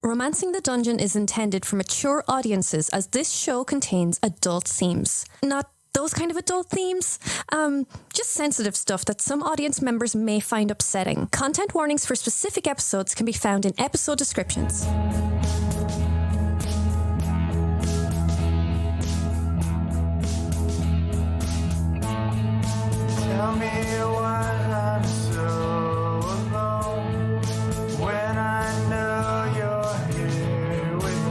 Romancing the Dungeon is intended for mature audiences as this show contains adult themes. Not those kind of adult themes, just sensitive stuff that some audience members may find upsetting. Content warnings for specific episodes can be found in episode descriptions. Tell me why I'm so alone when I know you're here with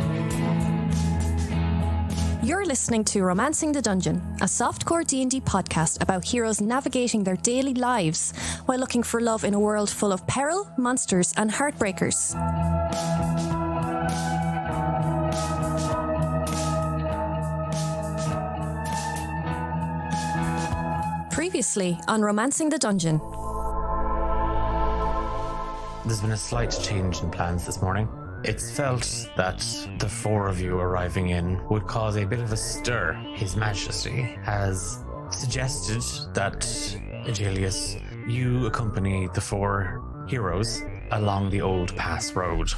me. You're listening to Romancing the Dungeon, a softcore D&D podcast about heroes navigating their daily lives while looking for love in a world full of peril, monsters, and heartbreakers. Previously on Romancing the Dungeon. There's been a slight change in plans this morning. It's felt that the four of you arriving in would cause a bit of a stir. His Majesty has suggested that, Aegelius, you accompany the four heroes along the old pass road.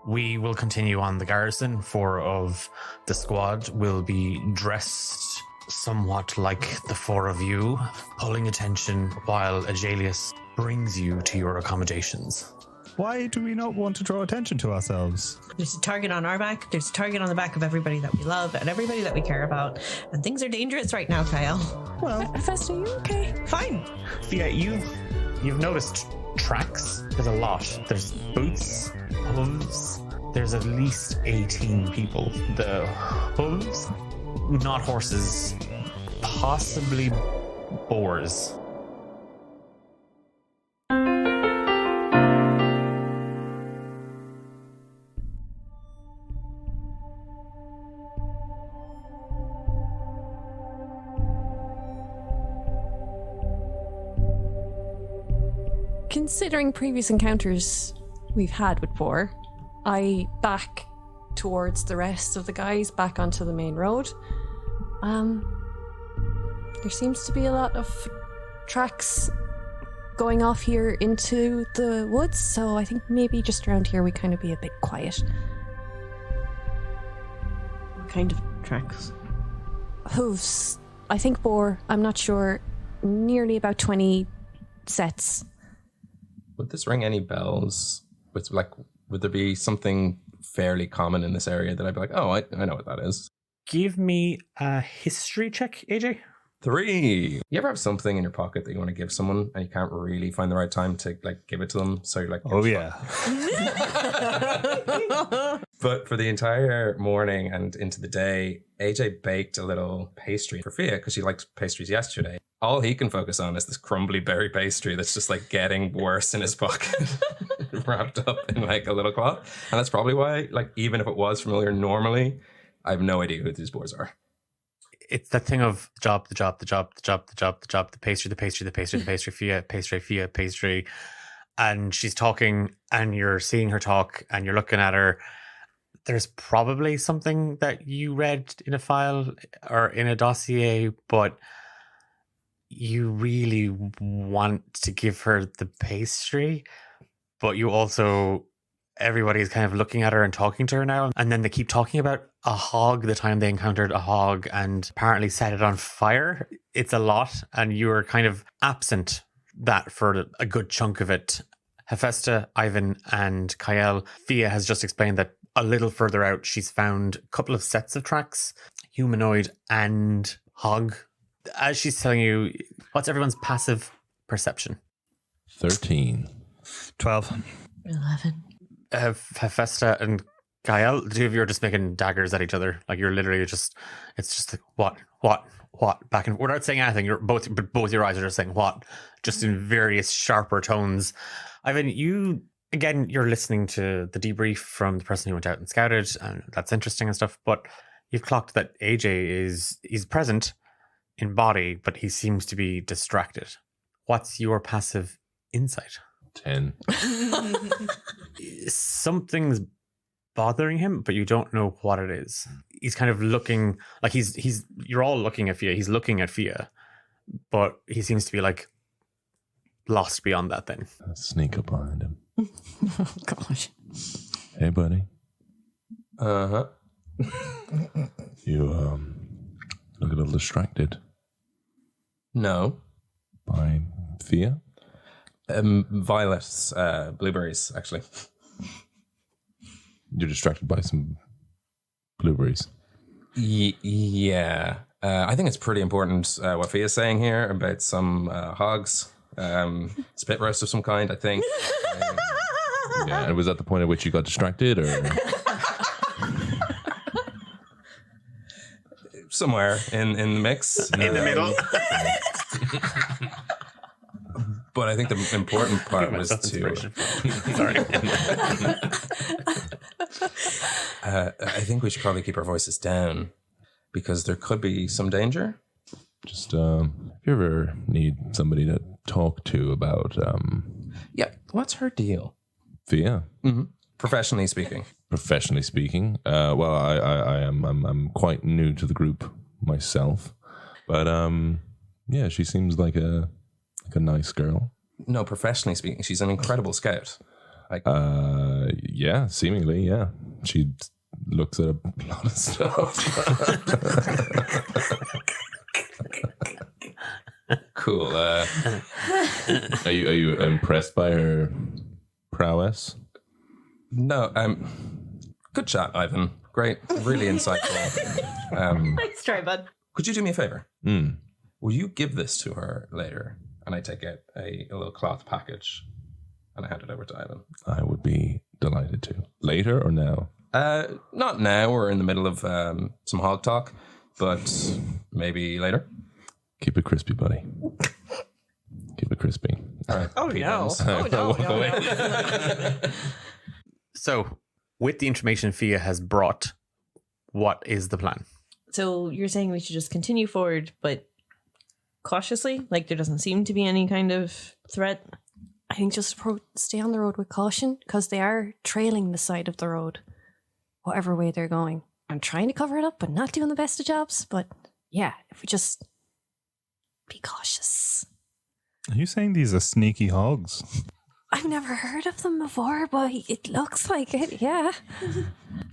We will continue on the garrison. Four of the squad will be dressed somewhat like the four of you, pulling attention while Aegelius brings you to your accommodations. Why do we not want to draw attention to ourselves? There's a target on our back, there's a target on the back of everybody that we love and everybody that we care about, and things are dangerous right now, Kyle. Well, Hephaesta, are you okay? Fine. Fia, you've noticed tracks. There's a lot. There's boots, hooves. There's at least 18 people. The hooves, not horses, possibly boars. Considering previous encounters we've had with boar, I back towards the rest of the guys, back onto the main road. There seems to be a lot of tracks going off here into the woods, so I think maybe just around here we kind of be a bit quiet. What kind of tracks? Hooves. I think boar. I'm not sure. Nearly about 20 sets. Would this ring any bells? Would there be something fairly common in this area that I'd be like, oh, I know what that is? Give me a history check, AJ. 3. You ever have something in your pocket that you want to give someone and you can't really find the right time to give it to them? So you're like, oh yeah. But for the entire morning and into the day, AJ baked a little pastry for Fia because she liked pastries yesterday. All he can focus on is this crumbly berry pastry that's just getting worse in his pocket, wrapped up in a little cloth. And that's probably why, even if it was familiar normally, I have no idea who these boars are. It's that thing of the pastry, Fia, pastry. And she's talking and you're seeing her talk and you're looking at her. There's probably something that you read in a file or in a dossier, but you really want to give her the pastry, but you also, everybody's kind of looking at her and talking to her now. And then they keep talking about a hog, the time they encountered a hog and apparently set it on fire. It's a lot. And you were kind of absent that for a good chunk of it. Hephaesta, Ivan and Kyle, Fia has just explained that a little further out, she's found a couple of sets of tracks, humanoid and hog. As she's telling you, what's everyone's passive perception? 13. 12. 11. Hephaesta and Kyle, the two of you are just making daggers at each other. You're literally just, it's just what, back and without saying anything. You're both your eyes are just saying what, just in various sharper tones. Ivan, you're listening to the debrief from the person who went out and scouted, and that's interesting and stuff, but you've clocked that AJ he's present in body, but he seems to be distracted. What's your passive insight? 10. Something's bothering him, but you don't know what it is. He's kind of looking like you're all looking at Fia. He's looking at Fia, but he seems to be lost beyond that then. I'll sneak up behind him. Oh, gosh. Hey, buddy. Uh-huh. You look a little distracted No. by Fia. Violet's blueberries, actually. You're distracted by some blueberries. Yeah. I think it's pretty important what Fia's saying here about some hogs. Spit roast of some kind, I think. Yeah, and was that the point at which you got distracted, or? Somewhere in the mix. In the middle. But I think the important part was That's to... inspiration. Sorry. I think we should probably keep our voices down because there could be some danger. Just if you ever need somebody to talk to about Yeah. What's her deal? Fia, Professionally speaking. professionally speaking, well, I'm quite new to the group myself, but yeah, she seems like a nice girl. No, professionally speaking, she's an incredible scout. Yeah, seemingly, yeah. She looks at a lot of stuff. Cool. Are you impressed by her prowess? No, good chat, Ivan. Great, really insightful. Thanks, try, bud. Could you do me a favor? Mm. Will you give this to her later? And I take out a little cloth package and I hand it over to Ivan. I would be delighted to. Later or now? Not now. We're in the middle of some hog talk, but maybe later. Keep it crispy, buddy. Keep it crispy. All right. Oh, no. Oh, no. Walk no, away. no. So, with the information Fia has brought, what is the plan? So you're saying we should just continue forward, but cautiously? Like there doesn't seem to be any kind of threat? I think just stay on the road with caution because they are trailing the side of the road, whatever way they're going. I'm trying to cover it up, but not doing the best of jobs. But yeah, if we just be cautious. Are you saying these are sneaky hogs? I've never heard of them before, but it looks like it, yeah.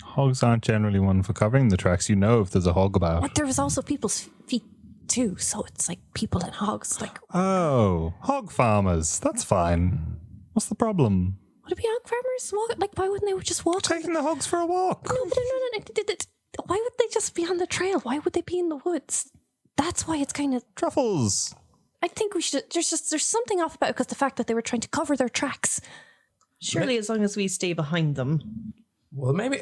Hogs aren't generally one for covering the tracks. You know if there's a hog about. But there was also people's feet too, so it's like people and hogs. Like, Oh, hog farmers. That's fine. What's the problem? would it be hog farmers? Like, why wouldn't they just walk? Taking the hogs for a walk. No. Why would they just be on the trail? Why would they be in the woods? That's why it's kind of. Truffles. I think we should. There's something off about it because the fact that they were trying to cover their tracks. Surely as long as we stay behind them. Well, maybe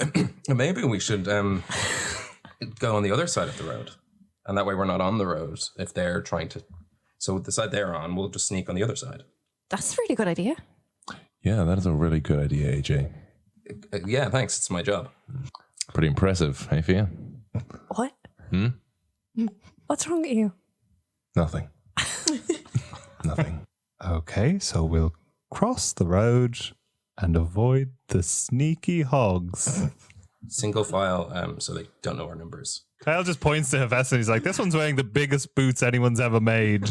we should go on the other side of the road, and that way we're not on the road if they're trying to. So the side they're on, we'll just sneak on the other side. That's a really good idea. Yeah, that is a really good idea, AJ. Yeah, thanks. It's my job. Pretty impressive, hey, Fia? What? What's wrong with you? Nothing. Nothing. Okay, so we'll cross the road and avoid the sneaky hogs. Single file, so they don't know our numbers. Kyle just points to Hephaesta and he's like, this one's wearing the biggest boots anyone's ever made.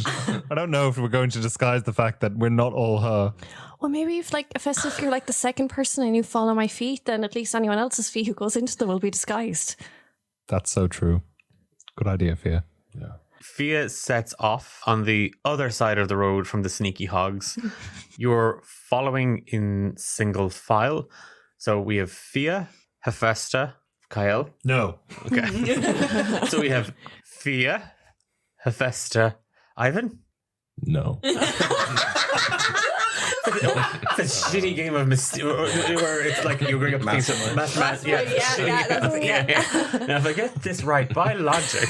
I don't know if we're going to disguise the fact that we're not all her. Well, maybe if you're like the second person and you follow my feet, then at least anyone else's feet who goes into them will be disguised. That's so true. Good idea, Fia. Yeah. Fia sets off on the other side of the road from the sneaky hogs. You're following in single file. So we have Fia, Hephaesta, Kyle. No. Okay. So we have Fia, Hephaesta, Ivan. No. It's a shitty game of where it's like you're going up things. Mathematics. Yeah. Now, if I get this right by logic.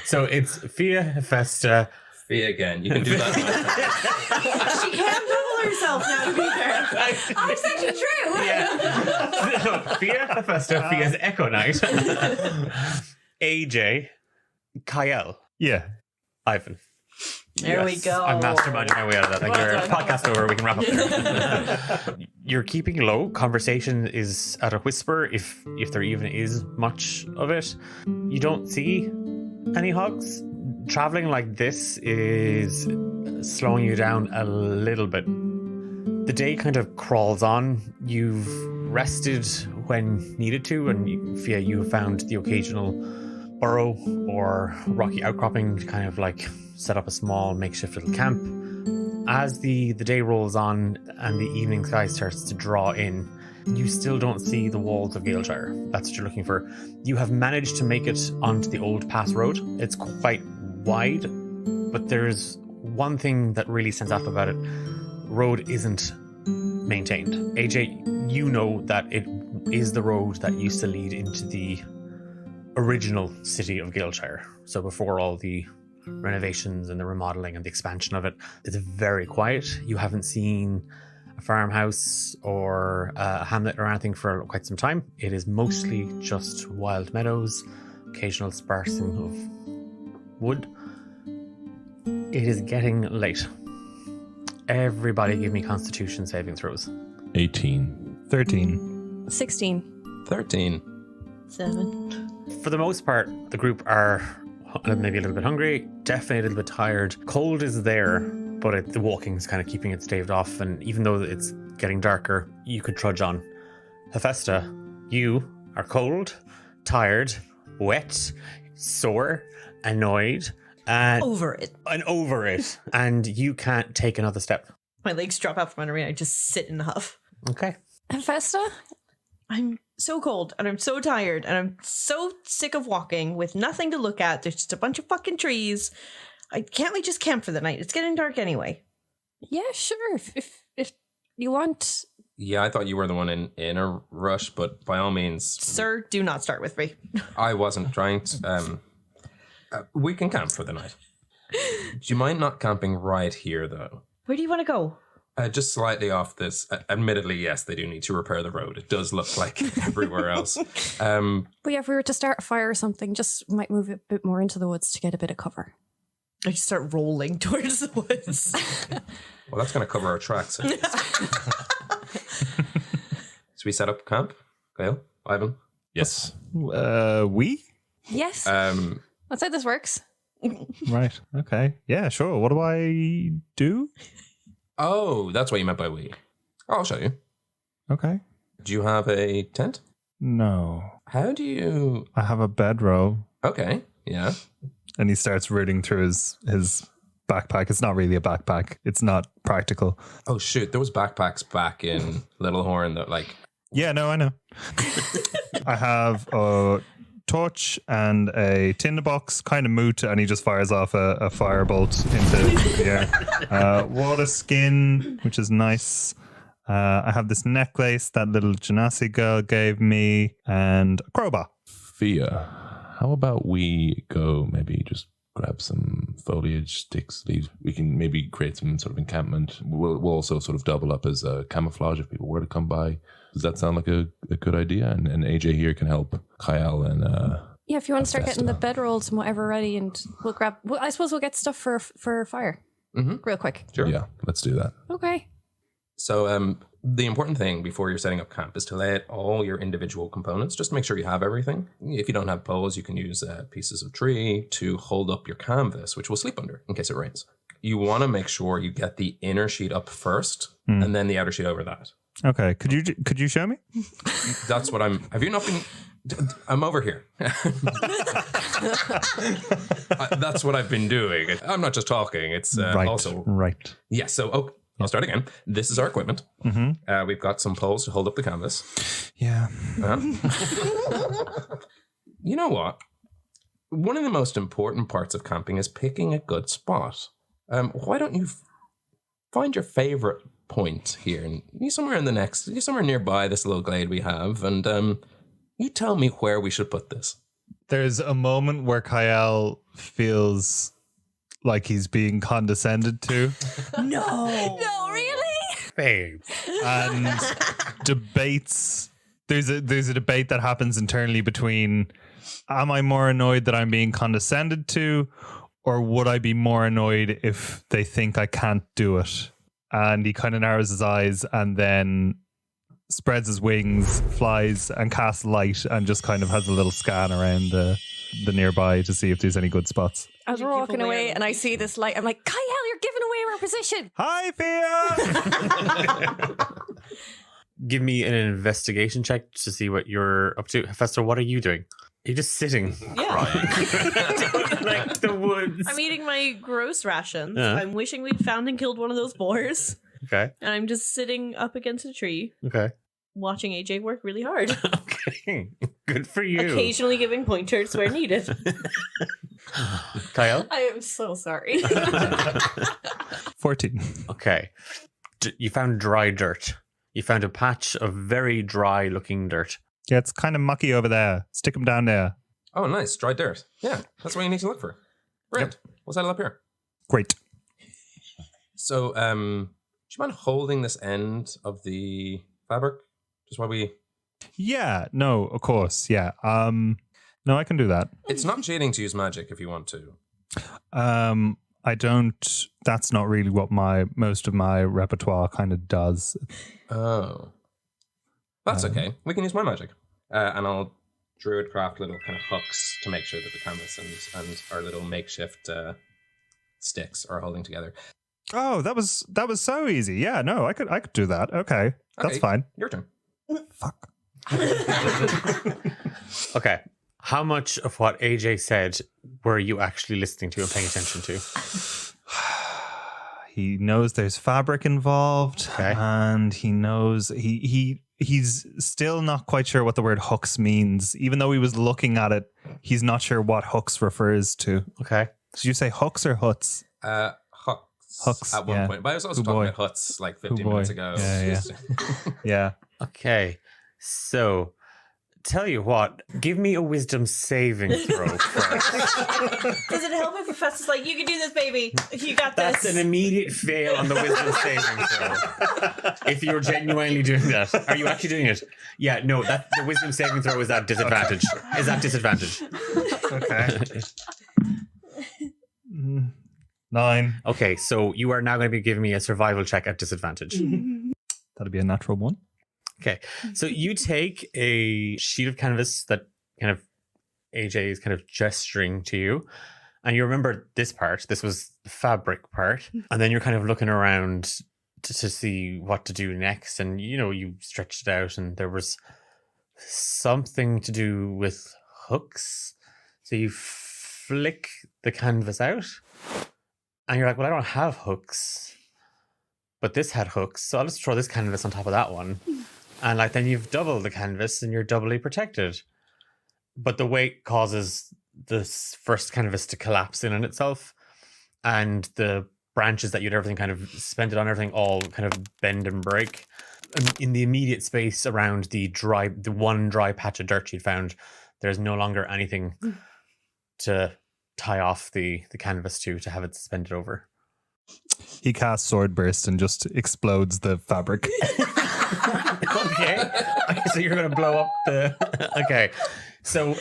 So it's Fia, Hephaesta. Fia again. You can do that. She can't rule herself now, to be fair. I'm such a true. Yeah. So Fia, Hephaesta, Fia's Echo Knight. AJ, Kyle, Yeah. Ivan. There we go. I'm masterminding my way out of that. Thank you. Well done. Podcast over. We can wrap up there. You're keeping low. Conversation is at a whisper, if there even is much of it. You don't see any hogs. Traveling like this is slowing you down a little bit. The day kind of crawls on. You've rested when needed to, and Fia, you have found the occasional burrow or rocky outcropping to kind of like set up a small makeshift little camp. As the day rolls on and the evening sky starts to draw in, you still don't see the walls of Galeshire. That's what you're looking for. You have managed to make it onto the old pass road. It's quite wide, but there's one thing that really stands out about it. Road isn't maintained. AJ, you know that it is the road that used to lead into the original city of Galeshire. So before all the renovations and the remodeling and the expansion of it, it's very quiet. You haven't seen a farmhouse or a hamlet or anything for quite some time. It is mostly just wild meadows, occasional sparsing of wood. It is getting late. Everybody give me Constitution saving throws. 18. 13. 16. 13. 7. For the most part, the group are maybe a little bit hungry, definitely a little bit tired. Cold is there, but the walking is kind of keeping it staved off, and even though it's getting darker, you could trudge on. Hephaesta, you are cold, tired, wet, sore, annoyed, and Over it. and you can't take another step. My legs drop out from under me. I just sit and huff. Okay. Hephaesta? I'm so cold and I'm so tired and I'm so sick of walking with nothing to look at. There's just a bunch of fucking trees. Can't we just camp for the night? It's getting dark anyway. Yeah, sure. If you want. Yeah, I thought you were the one in a rush, but by all means, Sir, do not start with me. I wasn't trying to. We can camp for the night. Do you mind not camping right here, though? Where do you want to go? Just slightly off this. Admittedly, yes, they do need to repair the road. It does look like everywhere else. But yeah, if we were to start a fire or something, just might move it a bit more into the woods to get a bit of cover. I just start rolling towards the woods. Well, that's going to cover our tracks. So we set up camp? Kyle? Ivan? Yes. We? Yes. That's how this works. Right. Okay. Yeah, sure. What do I do? Oh, that's what you meant by we. I'll show you. Okay. Do you have a tent? No. How do you... I have a bedroll. Okay, yeah. And he starts rooting through his backpack. It's not really a backpack. It's not practical. Oh, shoot. There was backpacks back in Littlehorn that, like... Yeah, no, I know. I have a torch and a tinderbox, kind of moot, and he just fires off a firebolt into the air. Water skin, which is nice. I have this necklace that little Genasi girl gave me, and a crowbar. Fia, how about we go maybe just grab some foliage, sticks, leaves? We can maybe create some sort of encampment. We'll also sort of double up as a camouflage if people were to come by. Does that sound like a good idea? And AJ here can help Kyle and Yeah, if you want to start getting the Hephaesta. bedrolls and whatever ready, and we'll grab. Well, I suppose we'll get stuff for fire real quick. Sure. Yeah, let's do that. Okay. So the important thing before you're setting up camp is to lay out all your individual components, just to make sure you have everything. If you don't have poles, you can use pieces of tree to hold up your canvas, which we'll sleep under in case it rains. You want to make sure you get the inner sheet up first and then the outer sheet over that. Okay, could you show me? That's what I'm... Have you not been... I'm over here. That's what I've been doing. I'm not just talking. It's Right. also... Right. Yeah, so I'll start again. This is our equipment. Mm-hmm. We've got some poles to hold up the canvas. Yeah. You know what? One of the most important parts of camping is picking a good spot. Why don't you find your favorite point here, and you somewhere nearby this little glade we have, and you tell me where we should put this. There's a moment where Kyle feels like he's being condescended to, No, really? Babe. and debates. There's a debate that happens internally between: am I more annoyed that I'm being condescended to, or would I be more annoyed if they think I can't do it? And he kind of narrows his eyes and then spreads his wings, flies, and casts light, and just kind of has a little scan around the nearby to see if there's any good spots. As we're walking away and I see this light, I'm like, Kyle, you're giving away camera position. Hi, Fia. Give me an investigation check to see what you're up to. Hephaesta, what are you doing? You're just sitting. Yeah. Like the woods. I'm eating my gross rations. Yeah. I'm wishing we'd found and killed one of those boars. Okay. And I'm just sitting up against a tree, Okay. watching AJ work really hard. Okay. Good for you. Occasionally giving pointers where needed. Kyle? I am so sorry. 14. Okay. You found dry dirt. You found a patch of very dry looking dirt. Yeah, it's kind of mucky over there. Stick them down there. Oh, nice. Dry dirt. Yeah, that's what you need to look for. Right. We'll settle up here. Great. So, do you mind holding this end of the fabric? Just while we... Yeah, no, of course. Yeah. No, I can do that. It's not cheating to use magic if you want to. I don't. That's not really what most of my repertoire kind of does. Oh. That's okay. We can use my magic. And I'll druidcraft little kind of hooks to make sure that the canvas and our little makeshift sticks are holding together. Oh, that was so easy. Yeah, no, I could do that. Okay. That's Okay, fine. Your turn. Fuck. Okay. How much of what AJ said were you actually listening to and paying attention to? He knows there's fabric involved, Okay. and he knows he's still not quite sure what the word hooks means. Even though he was looking at it, he's not sure what hooks refers to. Okay. Did you say hooks or huts? Hooks at one yeah. point. But I was also Hoo talking boy. about huts like Hoo 15 boy. minutes ago. Yeah. Yeah. Okay. So, tell you what, give me a wisdom saving throw first. Does it help if Professor's like, you can do this, baby. You got this. That's an immediate fail on the wisdom saving throw. If you're genuinely doing that. Are you actually doing it? Yeah, no, the wisdom saving throw is at disadvantage. Is at disadvantage. Okay. 9. Okay, so you are now going to be giving me a survival check at disadvantage. That'd be a natural 1. Okay, so you take a sheet of canvas that kind of AJ is kind of gesturing to you, and you remember this part. This was the fabric part, and then you're kind of looking around to see what to do next, and you stretched it out, and there was something to do with hooks. So you flick the canvas out, and you're like, well, I don't have hooks, but this had hooks, so I'll just throw this canvas on top of that one. And then you've doubled the canvas and you're doubly protected. But the weight causes this first canvas to collapse in on itself. And the branches that you'd everything kind of spent it on, everything all kind of bend and break. And in the immediate space around the one dry patch of dirt you'd found, there's no longer anything to tie off the canvas to have it suspended over. He casts Sword Burst and just explodes the fabric. Okay. So you're going to blow up the... Okay. So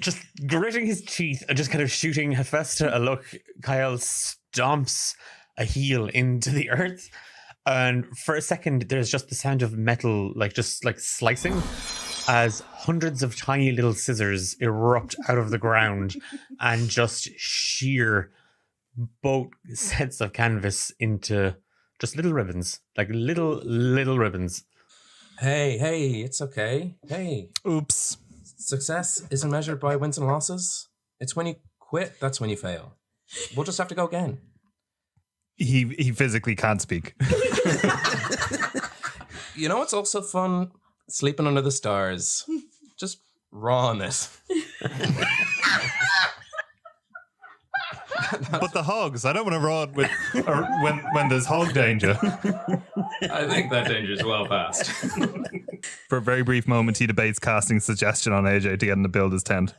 just gritting his teeth and just kind of shooting Hephaesta a look, Kyle stomps a heel into the earth. And for a second, there's just the sound of metal, just slicing, as hundreds of tiny little scissors erupt out of the ground and just shear both sets of canvas into just little ribbons, little ribbons. Hey, it's okay. Hey, Oops. success isn't measured by wins and losses. It's when you quit, that's when you fail. We'll just have to go again. He physically can't speak. You know what's also fun? Sleeping under the stars. Just rawness. But the hogs, I don't want to run with when there's hog danger. I think that danger's well past. For a very brief moment, he debates casting suggestion on AJ to get him to build his tent.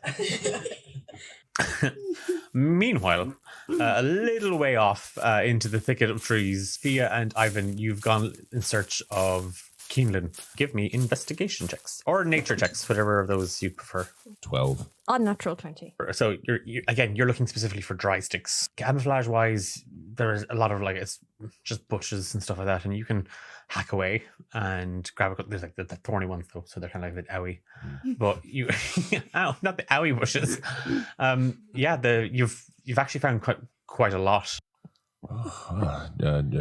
Meanwhile, a little way off into the thicket of trees, Fia and Ivan, you've gone in search of Keeneland. Give me investigation checks or nature checks, whatever of those you prefer. 12. Unnatural 20. So you're looking specifically for dry sticks. Camouflage wise, there's a lot of it's just bushes and stuff like that, and you can hack away and grab there's the thorny ones though, so they're kind of like a bit owie. But you, ow, not the owie bushes. You've actually found quite a lot.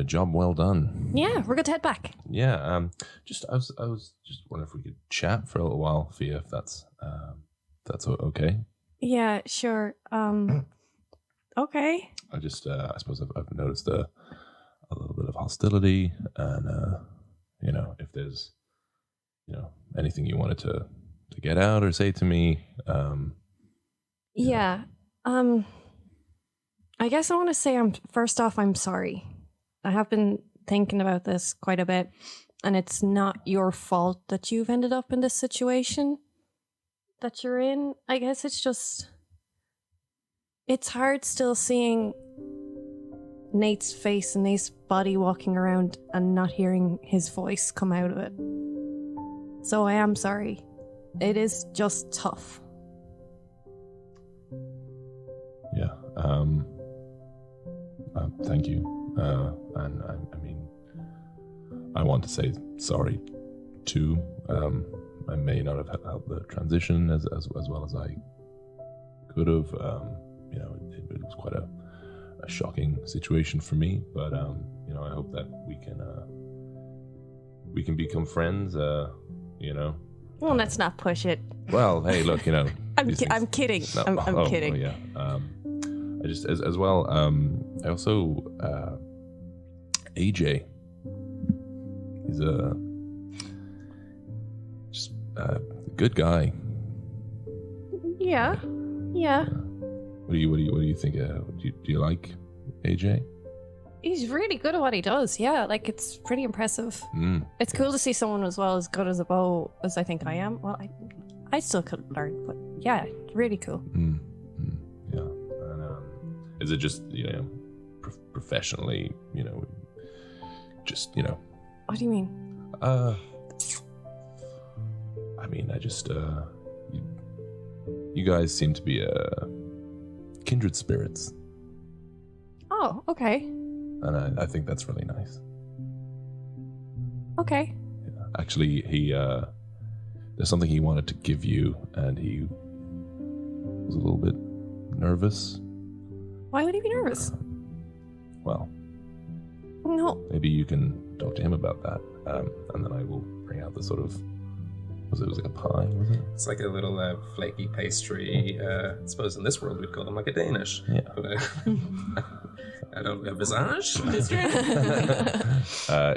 Job well done. Yeah, we're good to head back. Yeah. I was just wondering if we could chat for a little while, Fia, if that's okay. Yeah, sure. Okay. I suppose I've noticed a little bit of hostility, and if there's anything you wanted to get out or say to me. Yeah. I guess I want to say first off, I'm sorry. I have been thinking about this quite a bit, and it's not your fault that you've ended up in this situation that you're in. I guess it's hard still seeing Nate's face and Nate's body walking around and not hearing his voice come out of it. So I am sorry. It is just tough. Yeah. Thank you. And I mean, I want to say sorry too. I may not have helped the transition as well as I could have. It was quite a shocking situation for me. But I hope that we can become friends. Well, let's not push it. Well, hey, look, I'm kidding. No, I'm kidding. Oh, yeah. I just as well. I also AJ. He's a good guy. Yeah. What do you think? Do you like AJ? He's really good at what he does. Yeah, like it's pretty impressive. It's cool to see someone as good as a bow as I think I am. Well, I still could learn, but yeah, really cool. Yeah. And is it just professionally? Just What do you mean? I mean, I just you guys seem to be kindred spirits. Oh, okay. And I think that's really nice. Okay. Yeah. Actually, he there's something he wanted to give you, and he was a little bit nervous. Why would he be nervous? Well, No. maybe you can talk to him about that, and then I will bring out the sort of was like a pie, was it? It's like a little flaky pastry. I suppose in this world we'd call them like a Danish. Yeah. But, I don't have visage.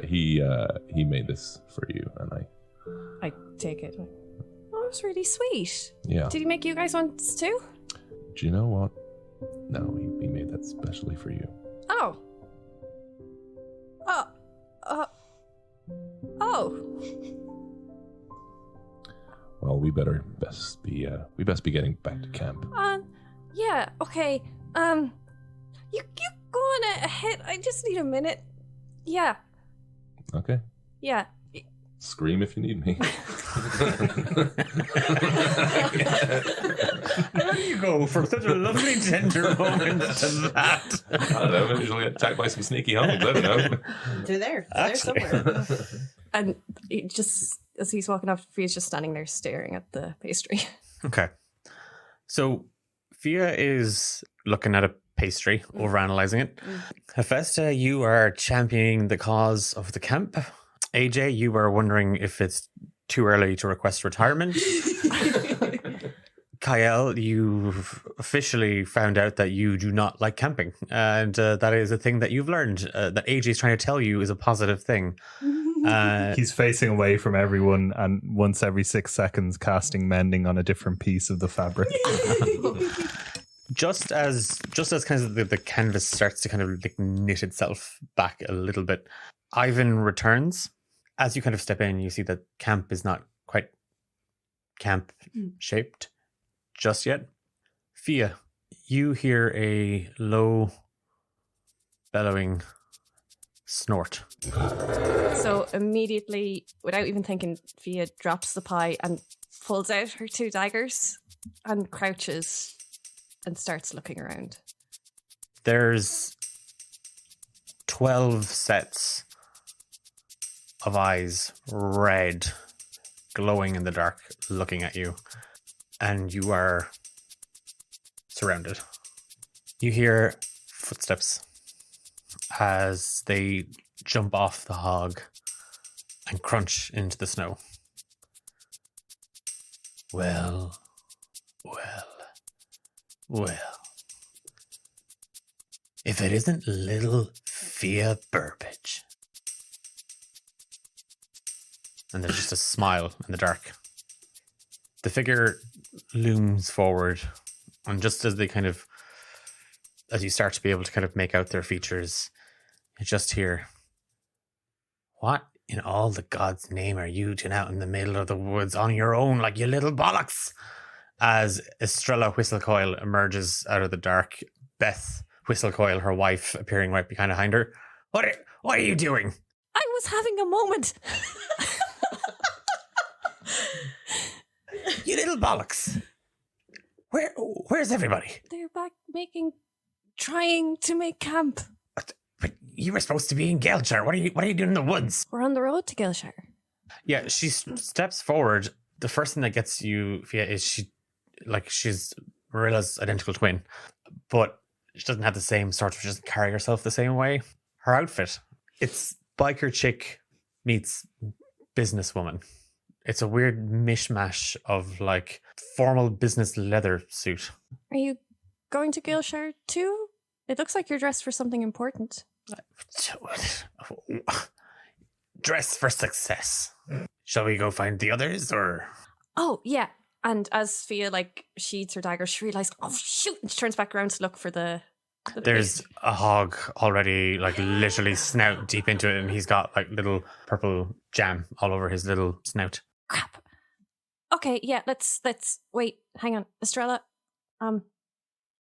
He made this for you, and I take it. Oh, it was really sweet. yeah. Did he make you guys once too? Do you know what? No, he made that specially for you. Oh. Oh. Well, we best be getting back to camp. Yeah, okay. You go on ahead. I just need a minute. Yeah. Okay. Yeah. Scream if you need me. How do you go from such a lovely tender moment to that? I don't know. Maybe you'll get attacked by some sneaky hogs. I don't know. They're there. Actually. They're somewhere. And he just, as he's walking off, Fia's just standing there staring at the pastry. Okay. So Fia is looking at a pastry, overanalyzing it. Hephaesta, you are championing the cause of the camp. AJ, you were wondering if it's too early to request retirement. Kyle, you've officially found out that you do not like camping. And that is a thing that you've learned. That AJ is trying to tell you is a positive thing. He's facing away from everyone and once every 6 seconds casting mending on a different piece of the fabric. Just as kind of the canvas starts to kind of like knit itself back a little bit, Ivan returns. As you kind of step in, you see that camp is not quite camp shaped just yet. Fia, you hear a low bellowing snort. So immediately, without even thinking, Fia drops the pie and pulls out her 2 daggers and crouches and starts looking around. There's 12 sets of eyes, red, glowing in the dark, looking at you. And you are surrounded. You hear footsteps as they jump off the hog and crunch into the snow. Well. If it isn't little Fia Burbage. And there's just a smile in the dark. The figure looms forward, and just as you start to be able to kind of make out their features, you just hear, "What in all the God's name are you doing out in the middle of the woods on your own, like you little bollocks?" As Estrella Whistlecoil emerges out of the dark, Beth Whistlecoil, her wife, appearing right behind her. What are you doing? I was having a moment. You little bollocks. Where's everybody? They're back trying to make camp. But you were supposed to be in Gaelshire. What are you doing in the woods? We're on the road to Gaelshire. Yeah, she steps forward. The first thing that gets you, Fia, is she's Marilla's identical twin, but she doesn't have the same she doesn't carry herself the same way. Her outfit, it's biker chick meets businesswoman. It's a weird mishmash of like formal business leather suit. Are you going to Gaelshire too? It looks like you're dressed for something important. Dress for success. Shall we go find the others, or? Oh, yeah. And as Fia, sheathes her dagger, she realizes, oh, shoot, and she turns back around to look for the There's a hog already, literally snout deep into it, and he's got, little purple jam all over his little snout. Crap. Okay, yeah, let's wait, hang on. Estrella,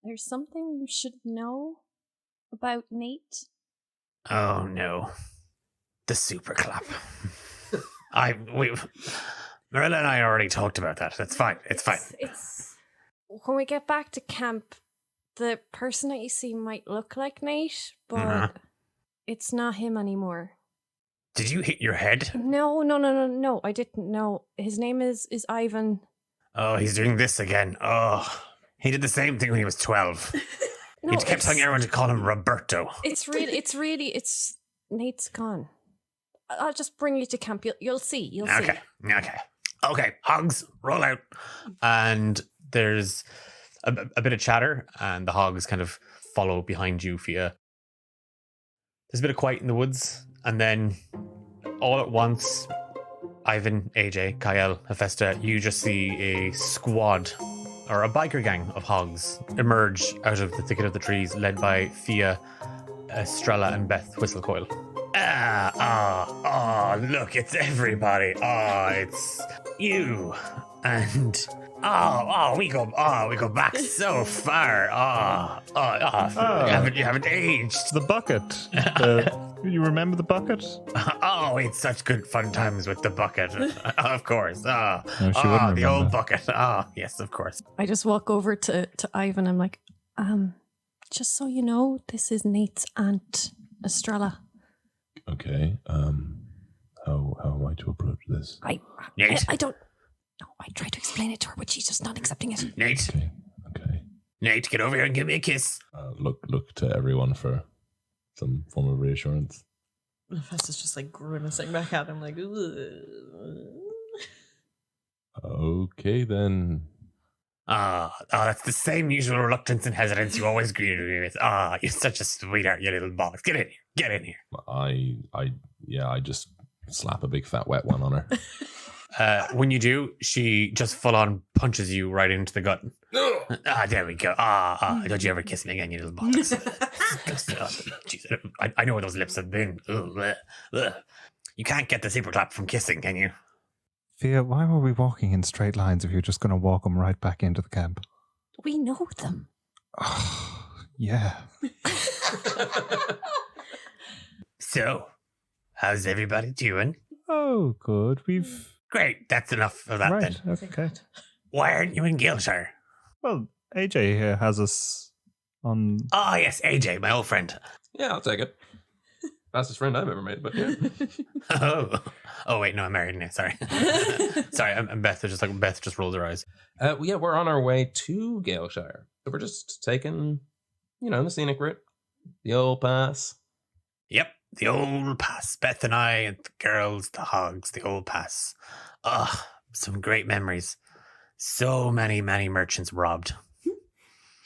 there's something you should know about Nate. Oh, no. The super clap. Marilla and I already talked about that. That's fine. It's fine. It's when we get back to camp, the person that you see might look like Nate, but it's not him anymore. Did you hit your head? No, I didn't know. His name is Ivan. Oh, he's doing this again. Oh, he did the same thing when he was 12. He kept telling everyone to call him Roberto. It's Nate's gone. I'll just bring you to camp. You'll see. Okay, Hogs, roll out. And there's a bit of chatter, and the Hogs kind of follow behind you, Fia. There's a bit of quiet in the woods, and then all at once, Ivan, AJ, Kyle, Hephaesta, you just see a squad, or a biker gang of Hogs, emerge out of the thicket of the trees, led by Fia, Estrella, and Beth Whistlecoil. Look, it's everybody. It's you. And we go back so far. You haven't aged. The bucket. You remember the bucket? It's such good fun times with the bucket. Of course. No, she wouldn't remember. The old bucket. Yes, of course. I just walk over to Ivan. I'm like, just so you know, this is Nate's aunt, Estrella. Okay. How am I to approach this? Nate? I don't know. I tried to explain it to her, but she's just not accepting it. Nate? Okay. Nate, get over here and give me a kiss. Look to everyone for some form of reassurance. Hephaesta's just grimacing back at him Okay, then. That's the same usual reluctance and hesitance you always greeted me with. You're such a sweetheart, you little bollocks. Get in here. I just slap a big fat wet one on her. When you do, she just full on punches you right into the gut. There we go. Don't you ever kiss me again, you little bollocks. Jeez, I know where those lips have been. Ugh. You can't get the super clap from kissing, can you? Fia, why were we walking in straight lines if you're just going to walk them right back into the camp? We know them. Yeah. So, how's everybody doing? Oh, good. We've... Great, that's enough of that Right, then. okay. Why aren't you in Gaelshire? Well, AJ here has us on... Oh, yes, AJ, my old friend. Yeah, I'll take it. Fastest friend I've ever made, but yeah. Oh, wait, no, I'm married now. Sorry. Sorry, I'm Beth. Beth just rolls her eyes. We're on our way to Gaelshire. So we're just taking, the scenic route, the old pass. Yep, the old pass. Beth and I and the girls, the Hogs, the old pass. Ugh, some great memories. So many merchants robbed.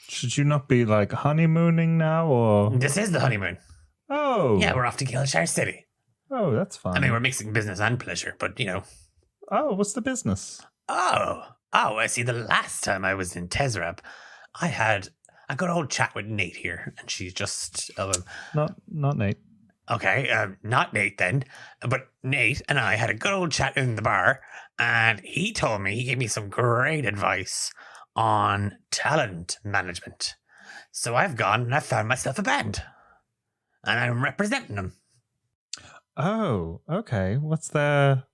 Should you not be like honeymooning now, or? This is the honeymoon. Oh. Yeah, we're off to Gilshire City. Oh, that's fine. I mean, we're mixing business and pleasure, but you know. Oh, what's the business? Oh, I see. The last time I was in Tezrab, I had a good old chat with Nate here, and she's just Not Nate. okay, not Nate then, but Nate and I had a good old chat in the bar, and he gave me some great advice on talent management. So I've gone and I've found myself a band, and I'm representing them. Oh, okay. What's the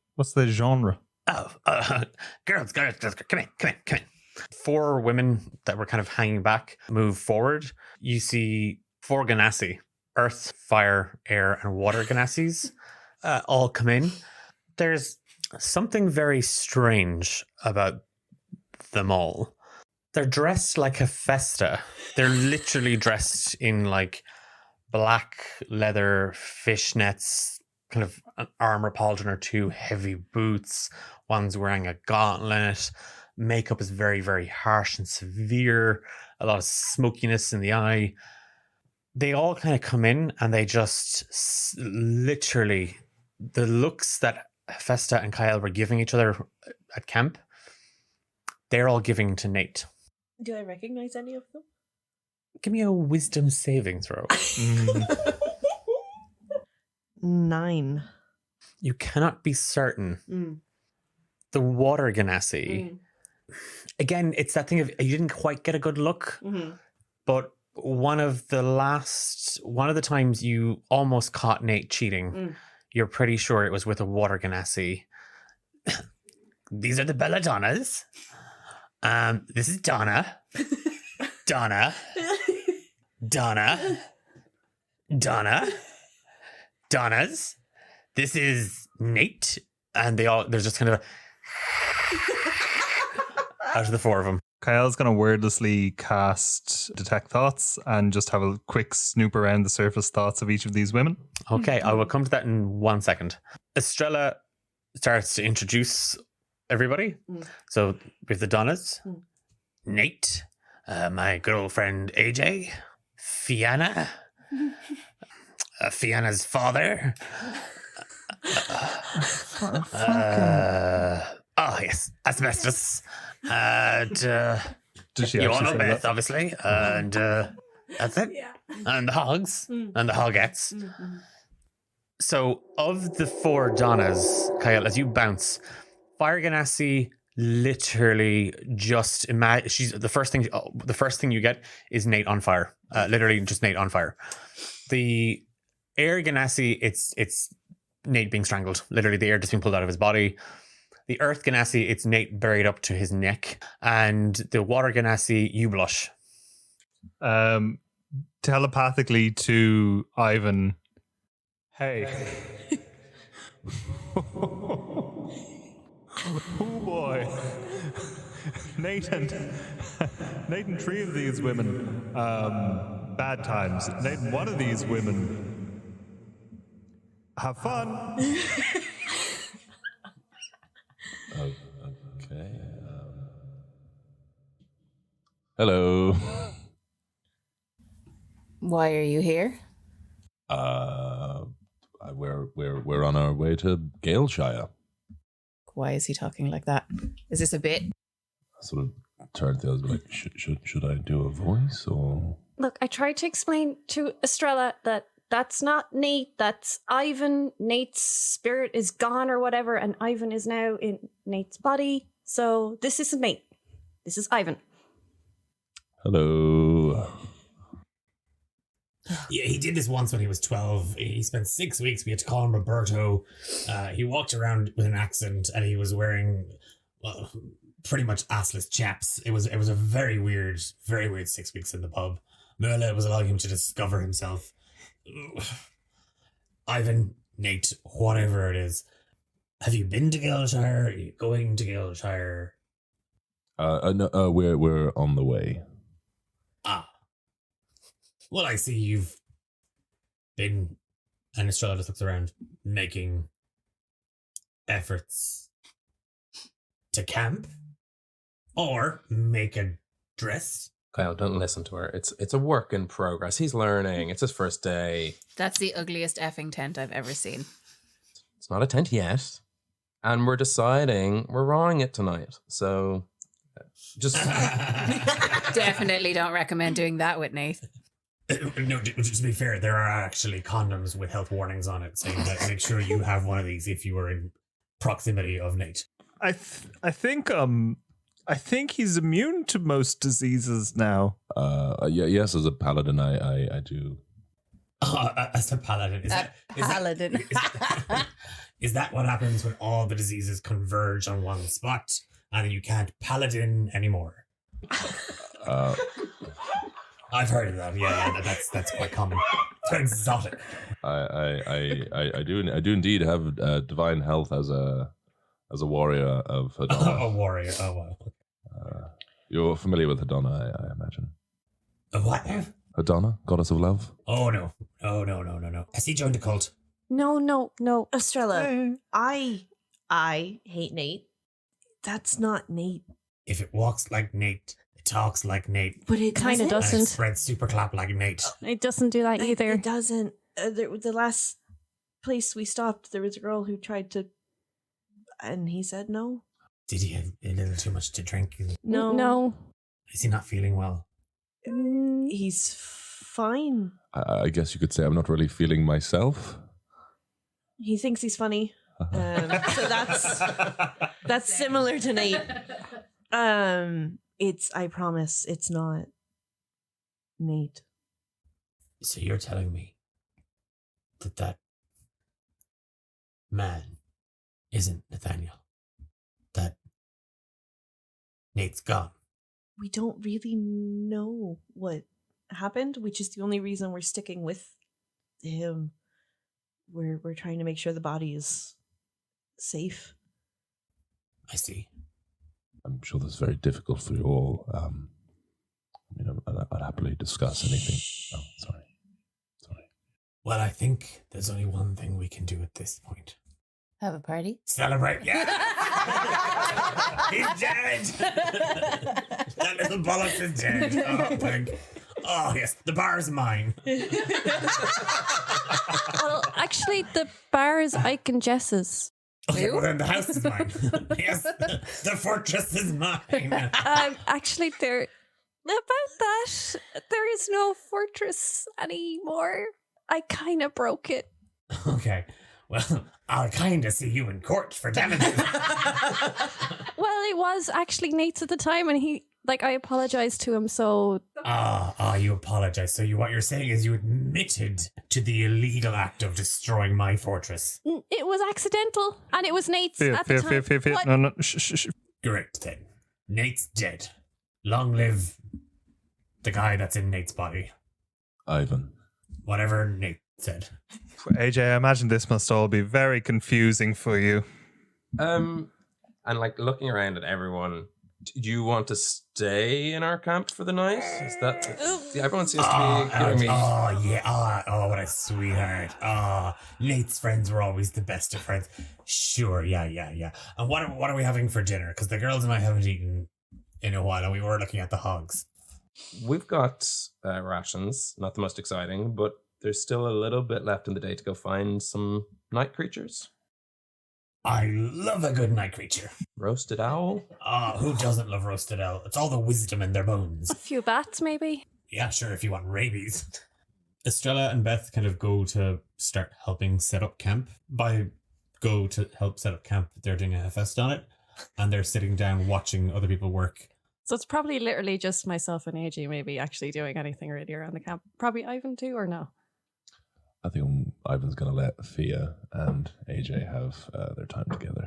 genre? Oh, girls, come in. 4 women that were kind of hanging back move forward. You see 4 Ganassi, earth, fire, air, and water Ganassis, all come in. There's something very strange about them all. They're dressed like Hephaesta. They're literally dressed in like black leather fishnets, kind of an armor pauldron or 2, heavy boots. One's wearing a gauntlet. Makeup is very, very harsh and severe. A lot of smokiness in the eye. They all kind of come in and they just literally, the looks that Hephaesta and Kyle were giving each other at camp, they're all giving to Nate. Do I recognize any of them? Give me a wisdom saving throw. 9. You cannot be certain. The water Ganassi. Again, it's that thing of you didn't quite get a good look, but one of the times you almost caught Nate cheating, you're pretty sure it was with a water Ganassi. These are the belladonnas. This is Donna. Donna. Donna's. This is Nate. And there's just kind of out of the 4 of them. Kyle's going to wordlessly cast Detect Thoughts and just have a quick snoop around the surface thoughts of each of these women. Okay, I will come to that in 1 second. Estrella starts to introduce everybody. So we have the Donnas, Nate, my good old friend AJ, Fianna, Fianna's father. Oh yes, asbestos. And Does she you all actually know say Beth, that? obviously. And that's it. Yeah. And the Hogs and the Hogettes. So of the 4 Donnas, Kyle, as you bounce, Fire Ganassi literally just imagine she's the first thing you get is Nate on fire. Literally just Nate on fire. The Air Ganassi, it's Nate being strangled. Literally the air just being pulled out of his body. The Earth Ganassi, it's Nate buried up to his neck. And the Water Ganassi, you blush. Telepathically to Ivan. Hey. Oh boy. Nathan, 3 of these women, bad times. Nathan, 1 of these women, have fun. Okay. Hello. Why are you here? We're on our way to Galeshire. Why is he talking like that? Is this a bit? I sort of turned to us like, should I do a voice or? Look, I tried to explain to Estrella that that's not Nate, that's Ivan. Nate's spirit is gone or whatever, and Ivan is now in Nate's body. So this isn't Nate. This is Ivan. Hello. Yeah, he did this once when he was 12. He spent 6 weeks. We had to call him Roberto. He walked around with an accent and he was wearing pretty much assless chaps. It was a very weird 6 weeks in the pub. Merla was allowing him to discover himself. Ivan, Nate, whatever it is. Have you been to Galeshire? Are you going to Galeshire? No, we're on the way. Ah. Well, I see you've been And Estrella just looks around, making efforts to camp or make a dress. Kyle, don't listen to her. It's a work in progress. He's learning. It's his first day. That's the ugliest effing tent I've ever seen. It's not a tent yet. And we're deciding we're rawing it tonight. So just Definitely don't recommend doing that with Nate. No, just to be fair, there are actually condoms with health warnings on it saying that make sure you have one of these if you are in proximity of Nate. I think he's immune to most diseases now. Yes, as a paladin, I do. As a paladin, Paladin. Is that what happens when all the diseases converge on one spot and you can't paladin anymore? I've heard of that. Yeah, that's quite common. It's quite exotic. I do indeed have divine health as a warrior of Hedona. A warrior. Oh wow. You're familiar with Hedona, I imagine. What? Hedona, goddess of love. Oh no. Has he joined a cult? No. Estrella, I hate Nate. That's not Nate. If it walks like Nate, it talks like Nate. But it Kind of doesn't. And it doesn't. spreads super clap like Nate. It doesn't do that either. It doesn't. The last place we stopped, there was a girl who tried to, and he said no. Did he have a little too much to drink? No. Is he not feeling well? He's fine. I guess you could say I'm not really feeling myself. He thinks he's funny. So that's similar to Nate. I promise it's not Nate. So you're telling me that man isn't Nathaniel? That Nate's gone? We don't really know what happened, which is the only reason we're sticking with him. We're trying to make sure the body is safe. I see. I'm sure this is very difficult for you all. I'd happily discuss anything. Oh, sorry. Well, I think there's only one thing we can do at this point. Have a party? Celebrate. Yeah! He's dead! That little bollocks is dead. Oh, thank. Oh, yes, the bar is mine. Well, actually, the bar is Ike and Jess's. Okay, well, then the house is mine. Yes, the fortress is mine. Actually, there is no fortress anymore. I kind of broke it. Okay, well, I'll kind of see you in court for damages. Well, it was actually Nate's at the time, and I apologized to him, so... You apologize. So what you're saying is you admitted to the illegal act of destroying my fortress. It was accidental, and it was Nate's Fear. What? No. Shh. Correct, then. Nate's dead. Long live the guy that's in Nate's body. Ivan. Whatever Nate said. AJ, I imagine this must all be very confusing for you. and looking around at everyone, do you want to stay in our camp for the night? Is that everyone seems to be giving me? Oh yeah. Oh, what a sweetheart. Nate's friends were always the best of friends. Sure, yeah. And what are we having for dinner? Because the girls and I haven't eaten in a while, and we were looking at the hogs. We've got rations, not the most exciting, but there's still a little bit left in the day to go find some night creatures. I love a good night creature. Roasted owl? Who doesn't love roasted owl? It's all the wisdom in their bones. A few bats, maybe? Yeah, sure, if you want rabies. Estrella and Beth kind of go to start helping set up camp. By go to help set up camp, they're doing a Hephaesta on it, and they're sitting down watching other people work. So it's probably literally just myself and AJ maybe actually doing anything really around the camp. Probably Ivan too, or no? I think Ivan's going to let Fia and AJ have their time together.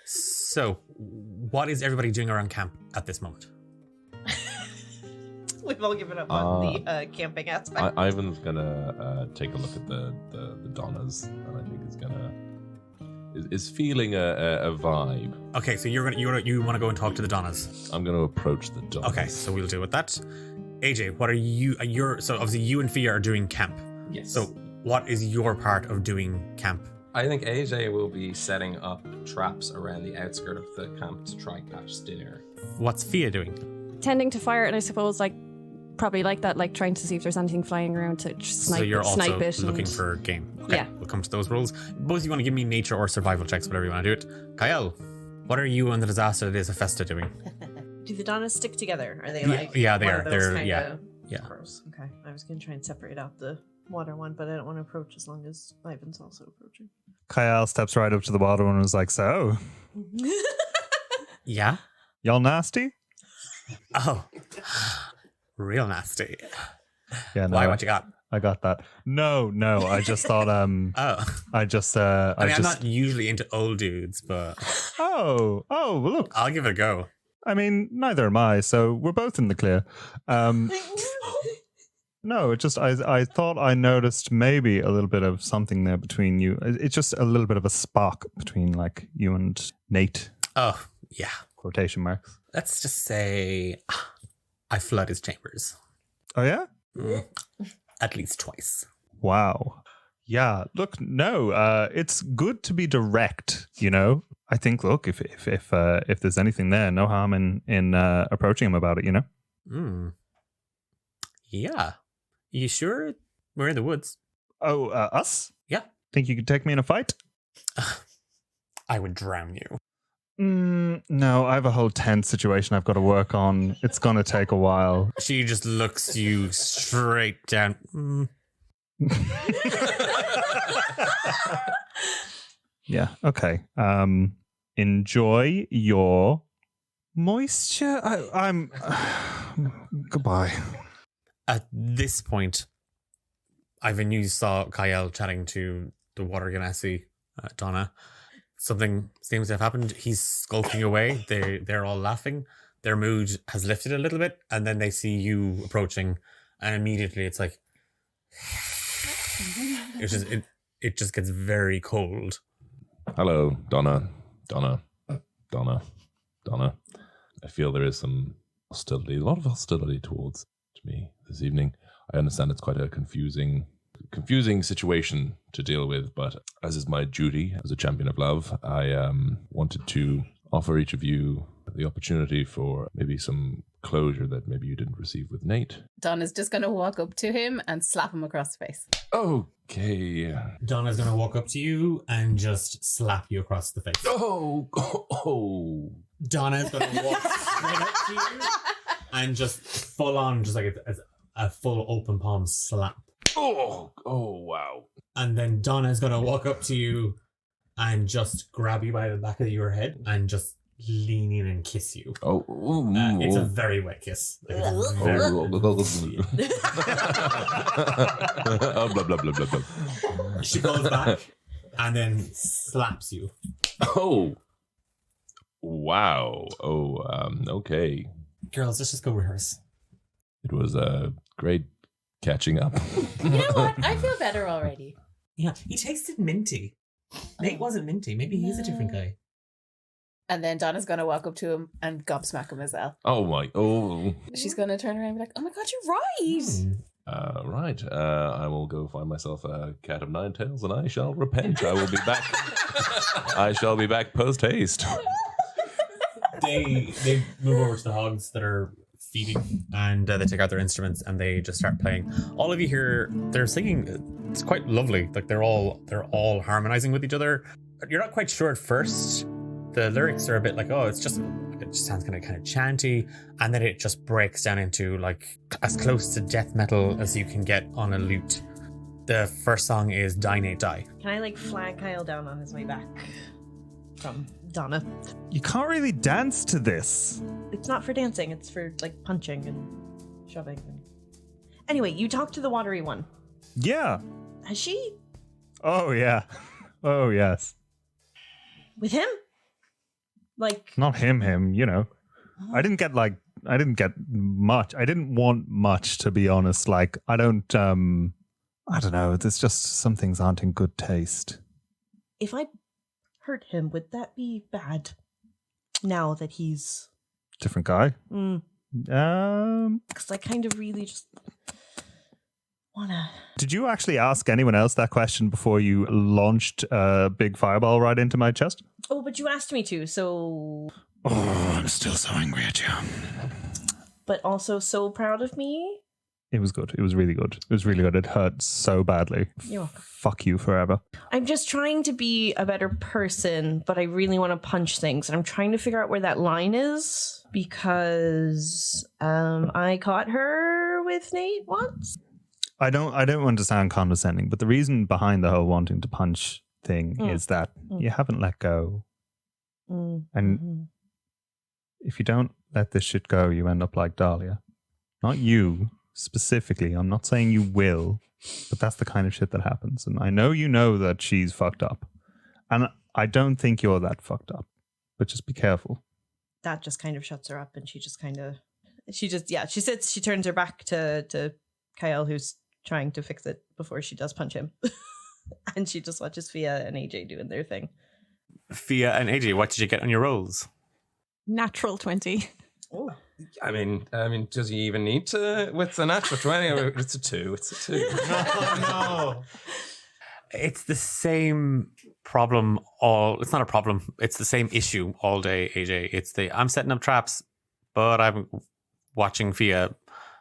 So, what is everybody doing around camp at this moment? We've all given up on the camping aspect. Ivan's going to take a look at the Donnas, and I think is going to is feeling a vibe. Okay, so you want to go and talk to the Donnas. I'm going to approach the Donnas. Okay, so we'll deal with that. AJ, what are you? So obviously you and Fia are doing camp. Yes. So What is your part of doing camp? I think AJ will be setting up traps around the outskirt of the camp to try catch dinner. What's Fia doing? Tending to fire, and I suppose probably like that, like trying to see if there's anything flying around to just snipe, So you're also snipe it. looking and- for game. Okay, Yeah. we'll come to those rules. Both of you want to give me nature or survival checks, whatever you want to do it. Kyle, what are you and the disaster that is Hephaesta doing? Do the Donnas stick together? Are they Yeah, like yeah, they one are. of those They're- kinda yeah. gross? Okay, I was gonna try and separate out the water one, but I don't want to approach as long as Ivan's also approaching. Kyle steps right up to the water one and was like, so, Yeah? y'all nasty? Oh, real nasty. Yeah, no, Why? What you got? I got that. No, I just thought, Oh, I just, I mean, I'm not usually into old dudes, but well, look, I'll give it a go. I mean, neither am I, so we're both in the clear. No, it just, I thought I noticed maybe a little bit of something there between you. It's just a little bit of a spark between like you and Nate, Oh, yeah. quotation marks. Let's just say I flood his chambers. Oh, yeah? At least twice. Wow. Yeah, look, no, it's good to be direct, you know? I think, look, if there's anything there, no harm in approaching him about it, you know? Yeah. You sure? We're in the woods. Oh, us? Yeah. Think you could take me in a fight? I would drown you. No, I have a whole tent situation I've got to work on. It's going to take a while. She just looks you straight down. Yeah, okay. Enjoy your moisture. I'm goodbye. At this point, Ivan, you saw Kyle chatting to the water ganassi, Donna. Something seems to have happened. He's skulking away. They're all laughing. Their mood has lifted a little bit, and then they see you approaching, and immediately it's like it just gets very cold. Hello, Donna. I feel there is some hostility, a lot of hostility towards me this evening. I understand it's quite a confusing situation to deal with, but as is my duty as a champion of love, I wanted to offer each of you the opportunity for maybe some closure that maybe you didn't receive with Nate. Donna's just going to walk up to him and slap him across the face. Okay. Donna's gonna walk up to you and just slap you across the face. Oh. Donna's gonna walk straight up to you and just full on, just like a full open palm slap. Oh, wow. And then Donna's gonna walk up to you and just grab you by the back of your head and just lean in and kiss you. It's a very wet kiss. Like, it's very- Blah, blah, blah, blah, blah. She goes back and then slaps you. Oh. Wow. Okay. Girls, let's just go rehearse. It was great catching up. You know what? I feel better already. Yeah, he tasted minty. Nate wasn't minty. Maybe he's a different guy. And then Donna's going to walk up to him and gobsmack him as well. Oh. She's going to turn around and be like, oh my God, you're right. Right. I will go find myself a cat of nine tails and I shall repent. I will be back. I shall be back post haste. They move over to the hogs that are feeding, and they take out their instruments and they just start playing. All of you hear they're singing. It's quite lovely. Like they're all harmonizing with each other. You're not quite sure at first. The lyrics are a bit like, it just sounds kind of chanty, and then it just breaks down into like as close to death metal as you can get on a lute. The first song is Die Nate Die. Can I like flag Kyle down on his way back from Donna? You can't really dance to this. It's not for dancing, it's for like punching and shoving. Anyway, you talked to the watery one. Yeah. Has she? Oh, yeah. Oh, yes. With him? Like, Not him, you know. I didn't get much. I didn't want much, to be honest. Like, I don't know. There's just some things aren't in good taste. if I hurt him, would that be bad? Now that he's Different guy. because I kind of really just wanna. Did you actually ask anyone else that question before you launched a big fireball right into my chest? Oh, but you asked me to, so. Oh, I'm still so angry at you. But also so proud of me. It was good. It was really good. It was really good. It hurt so badly. You're welcome. Fuck you forever. I'm just trying to be a better person, but I really want to punch things. And I'm trying to figure out where that line is because I caught her with Nate once. I don't want to sound condescending, but the reason behind the whole wanting to punch thing is that you haven't let go. And if you don't let this shit go, you end up like Dahlia. Not you specifically. I'm not saying you will, but that's the kind of shit that happens. And I know you know that she's fucked up. And I don't think you're that fucked up. But just be careful. That just kind of shuts her up, and she sits, she turns her back to Kyle, who's trying to fix it before she does punch him. And she just watches Fia and AJ doing their thing. Fia and AJ, what did you get on your rolls? Natural 20. Oh. I mean, does he even need to with the natural 20? It's a 2. It's a 2. No. It's the same problem it's not a problem. It's the same issue all day, AJ. I'm setting up traps, but I'm watching Fia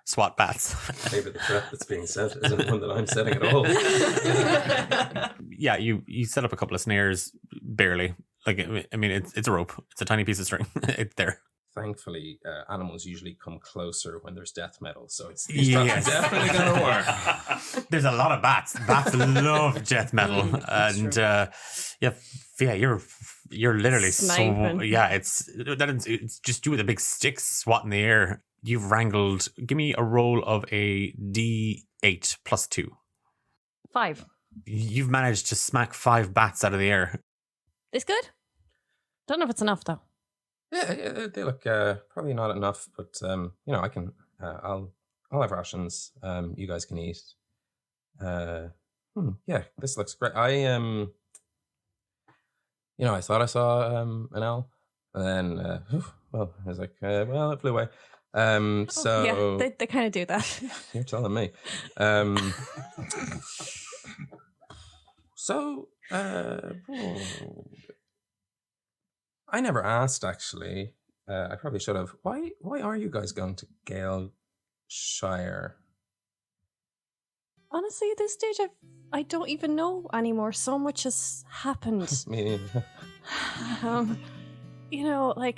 swat bats. Maybe the trap that's being set isn't one that I'm setting at all. Yeah, you set up a couple of snares, barely. Like, I mean, it's a rope. It's a tiny piece of string. It's there. Thankfully, animals usually come closer when there's death metal, so these traps are definitely going to work. There's a lot of bats. Bats love death metal, and yeah, you're literally sniping. so yeah. It's just you with a big stick swat in the air. You've wrangled. Give me a roll of a D8 plus 2. 5. You've managed to smack 5 bats out of the air. This good? Don't know if it's enough though. Yeah, they look probably not enough, but I can. I'll have rations. You guys can eat. Yeah, this looks great. I thought I saw an owl, and then I was like, well, it flew away. So yeah, they kind of do that. You're telling me. So I never asked, actually. I probably should have. Why are you guys going to Gale Shire? Honestly, at this stage, I don't even know anymore. So much has happened. Me neither.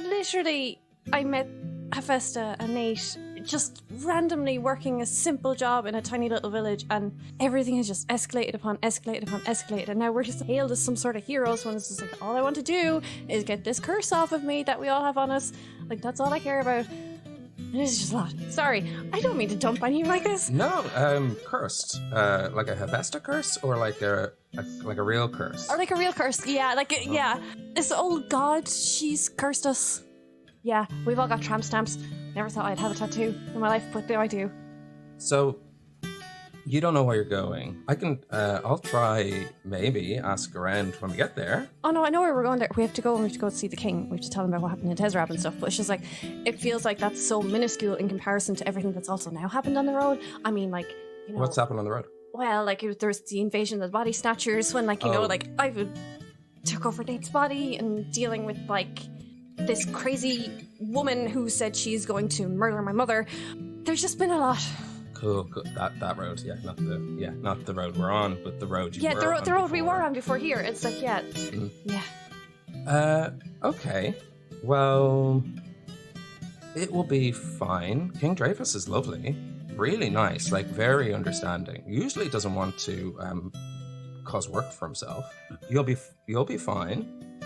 Literally, I met Hephaesta and Nate just randomly working a simple job in a tiny little village, and everything has just escalated upon escalated, and now we're just hailed as some sort of heroes when it's just like, all I want to do is get this curse off of me that we all have on us. Like, that's all I care about. And it's just a lot. Sorry, I don't mean to dump on you like this. No, cursed. Like a Hephaesta curse, or like a real curse? Or like a real curse, yeah. Yeah. This old god, she's cursed us. Yeah, we've all got tramp stamps. Never thought I'd have a tattoo in my life, but there I do. So, you don't know where you're going. I can, I'll try, maybe, ask around when we get there. Oh no, I know where we're going there. We have to go see the king. We have to tell him about what happened in Tezrab and stuff, but it's just like, it feels like that's so minuscule in comparison to everything that's also now happened on the road. I mean, like, What's happened on the road? Well, like, there was the invasion of the body snatchers when, like, I took over Nate's body, and dealing with, like, this crazy woman who said she's going to murder my mother. There's just been a lot. Cool. That road, not the road we're on, but the road you were on. The road we were on before here. It's like, yeah. Okay. Well, it will be fine. King Dreyfus is lovely, really nice, like very understanding. Usually doesn't want to cause work for himself. You'll be fine.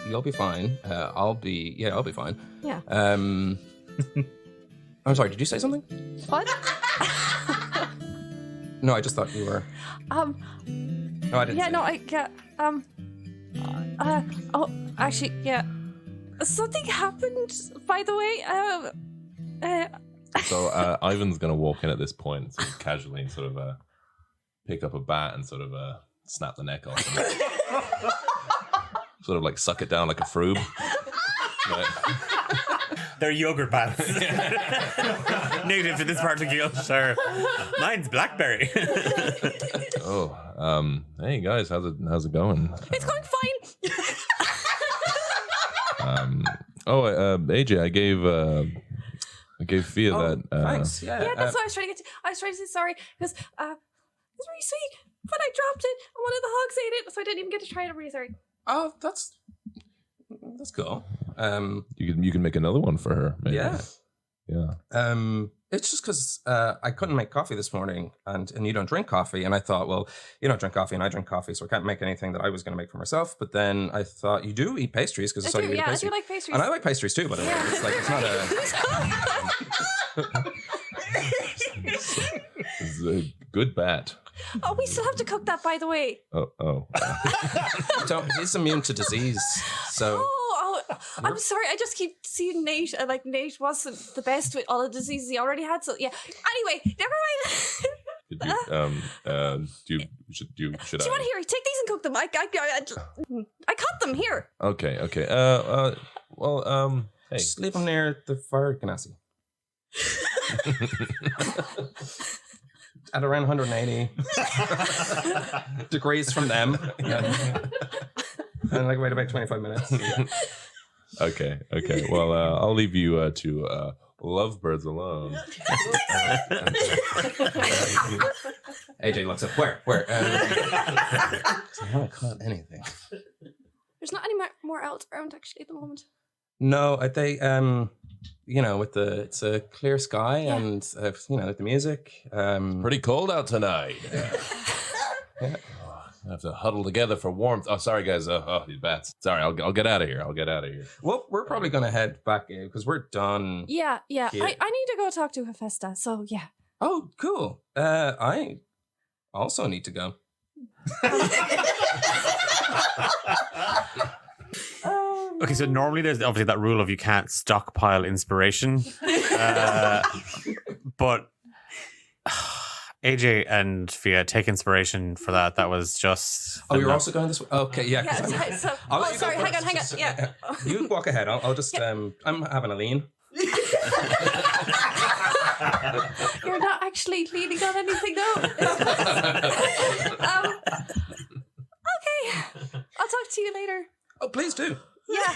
You'll be fine. I'll be fine. Yeah. I'm sorry, did you say something? What? No, I just thought you were. No, I didn't. Yeah, no, I get. Actually, yeah. Something happened, by the way. So Ivan's going to walk in at this point, sort of casually, and sort of pick up a bat and sort of snap the neck off. And sort of like suck it down like a froob. Right. They're yogurt pants. Native to this part of Gilshire. Mine's blackberry. Hey guys, how's it going? It's going fine. AJ, I gave Fia that. Thanks. Yeah, that's what I was trying to get to. I was trying to say sorry because it's really sweet, but I dropped it and one of the hogs ate it, so I didn't even get to try it. I'm really sorry. Oh, that's cool. You can make another one for her. Maybe. Yeah. Yeah. It's just because I couldn't make coffee this morning, and you don't drink coffee, and I thought, well, you don't drink coffee, and I drink coffee, so I can't make anything that I was going to make for myself. But then I thought, you do eat pastries because I saw you eat a pastry. I do like pastries, and I like pastries too. By the way, it's like it's not a. It's a good bat. Oh, we still have to cook that, by the way. Oh. He's immune to disease, so. Oh, I'm sorry. I just keep seeing Nate, and like Nate wasn't the best with all the diseases he already had. So yeah. Anyway, never mind. Should I? Do you want to hear? Take these and cook them. I cut them here. Okay. Hey. Just leave them near the fire, Ganassi. At around 180 degrees from them. And like wait about 25 minutes. Okay. Well, I'll leave you to lovebirds alone. AJ looks up. Where? I haven't caught anything. There's not any more owls around actually at the moment. No, they it's a clear sky and with the music. Pretty cold out tonight. Yeah. I have to huddle together for warmth. Oh, sorry guys. These bats. Sorry, I'll get out of here. Well, we're probably gonna head back because we're done. Yeah. Here. I need to go talk to Hephaesta. So yeah. Oh, cool. I also need to go. Okay, so normally there's obviously that rule of you can't stockpile inspiration. But AJ and Fia, take inspiration for that. That was just... Oh, you're also going this way? Okay, yeah. Yeah, sorry, hang on. Yeah. You walk ahead. I'll just... I'm having a lean. You're not actually leaning on anything, though. Okay. I'll talk to you later. Oh, please do. Yeah.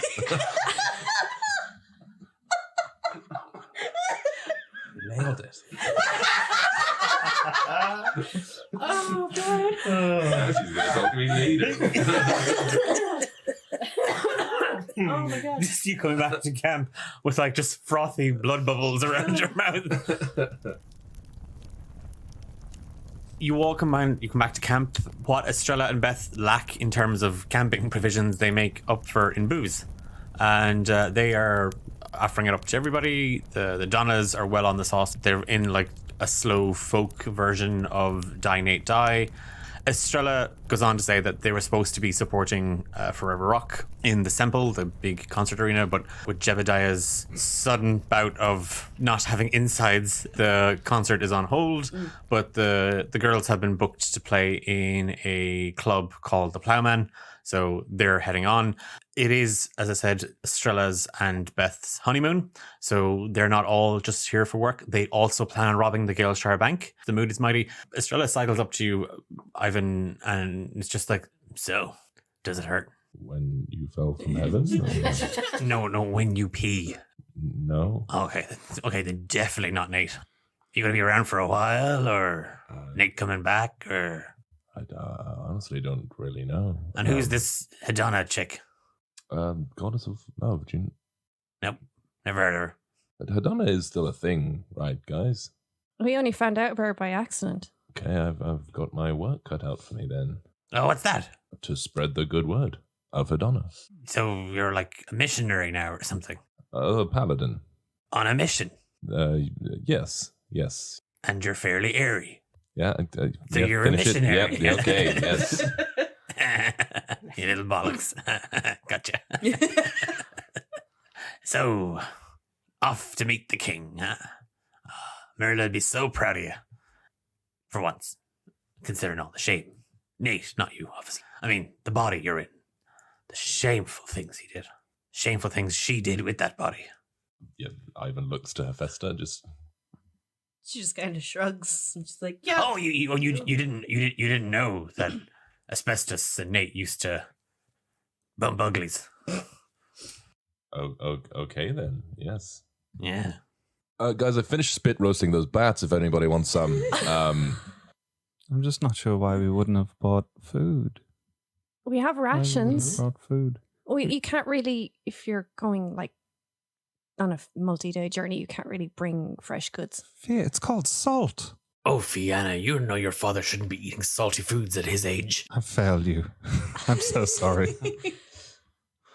Nailed it. Oh, God. She's gonna talk to me later. Oh, my God. Just you coming back to camp with like just frothy blood bubbles around your mouth. You come back to camp. What Estrella and Beth lack in terms of camping provisions, they make up for in booze. And they are offering it up to everybody. The Donnas are well on the sauce. They're in like a slow folk version of Die Nate Die. Estrella goes on to say that they were supposed to be supporting Forever Rock in the Semple, the big concert arena, but with Jebediah's sudden bout of not having insides, the concert is on hold. But the girls have been booked to play in a club called the Plowman, so they're heading on. It is, as I said, Estrella's and Beth's honeymoon, so they're not all just here for work. They also plan on robbing the Galeshire Bank. The mood is mighty. Estrella cycles up to you, Ivan, and it's just like, so, does it hurt? When you fell from heaven? No, when you pee. No. Okay, then definitely not Nate. You gonna be around for a while, or Nate coming back, or... I honestly don't really know. And who's this Hedona chick? Goddess of love. Nope, never heard of her. But Hedona is still a thing, right, guys? We only found out about her by accident. Okay, I've got my work cut out for me then. Oh, what's that? To spread the good word of Hedona. So you're like a missionary now or something? A paladin. On a mission? Yes. And you're fairly airy. Yeah. So you're a missionary. Yep, okay, yes. You little bollocks. Gotcha. So, off to meet the king, huh? Merla'd be so proud of you. For once. Considering all the shame. Nate, not you, obviously. I mean, the body you're in. The shameful things he did. Shameful things she did with that body. Yeah, Ivan looks to Hephaesta, just She just kind of shrugs and she's like, "Yeah." Oh, you didn't know that Asbestos and Nate used to bump uglies. okay then. Yes. Yeah. Guys, I finished spit roasting those bats. If anybody wants some, I'm just not sure why we wouldn't have bought food. We have Why we wouldn't have rations. brought food. You can't really, if you're going like on a multi-day journey, you can't really bring fresh goods. Yeah, it's called salt. Oh, Fiona, you know your father shouldn't be eating salty foods at his age. I failed you. I'm so sorry.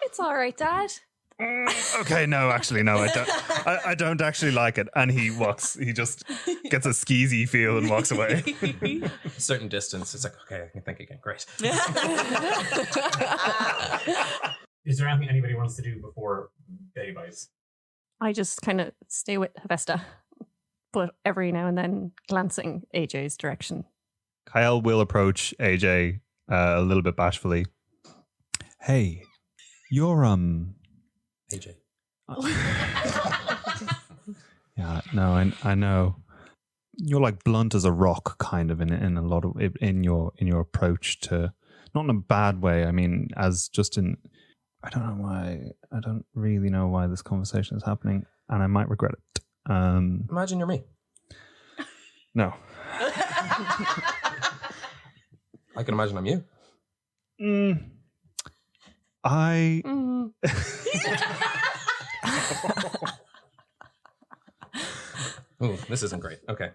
It's all right, Dad. Okay, no, actually, no, I don't. I don't actually like it. And he just gets a skeezy feel and walks away. A certain distance, it's like, okay, I can think again. Great. Is there anything anybody wants to do before day buys? I just kind of stay with Hephaesta, but every now and then glancing AJ's direction. Kyle will approach AJ a little bit bashfully. Hey, you're AJ. Yeah, no, I know. You're like blunt as a rock, kind of in a lot of in your approach to, not in a bad way. I mean, as just in, I don't know why. I don't really know why this conversation is happening, and I might regret it. Imagine you're me. No. I can imagine I'm you. Ooh, this isn't great. Okay.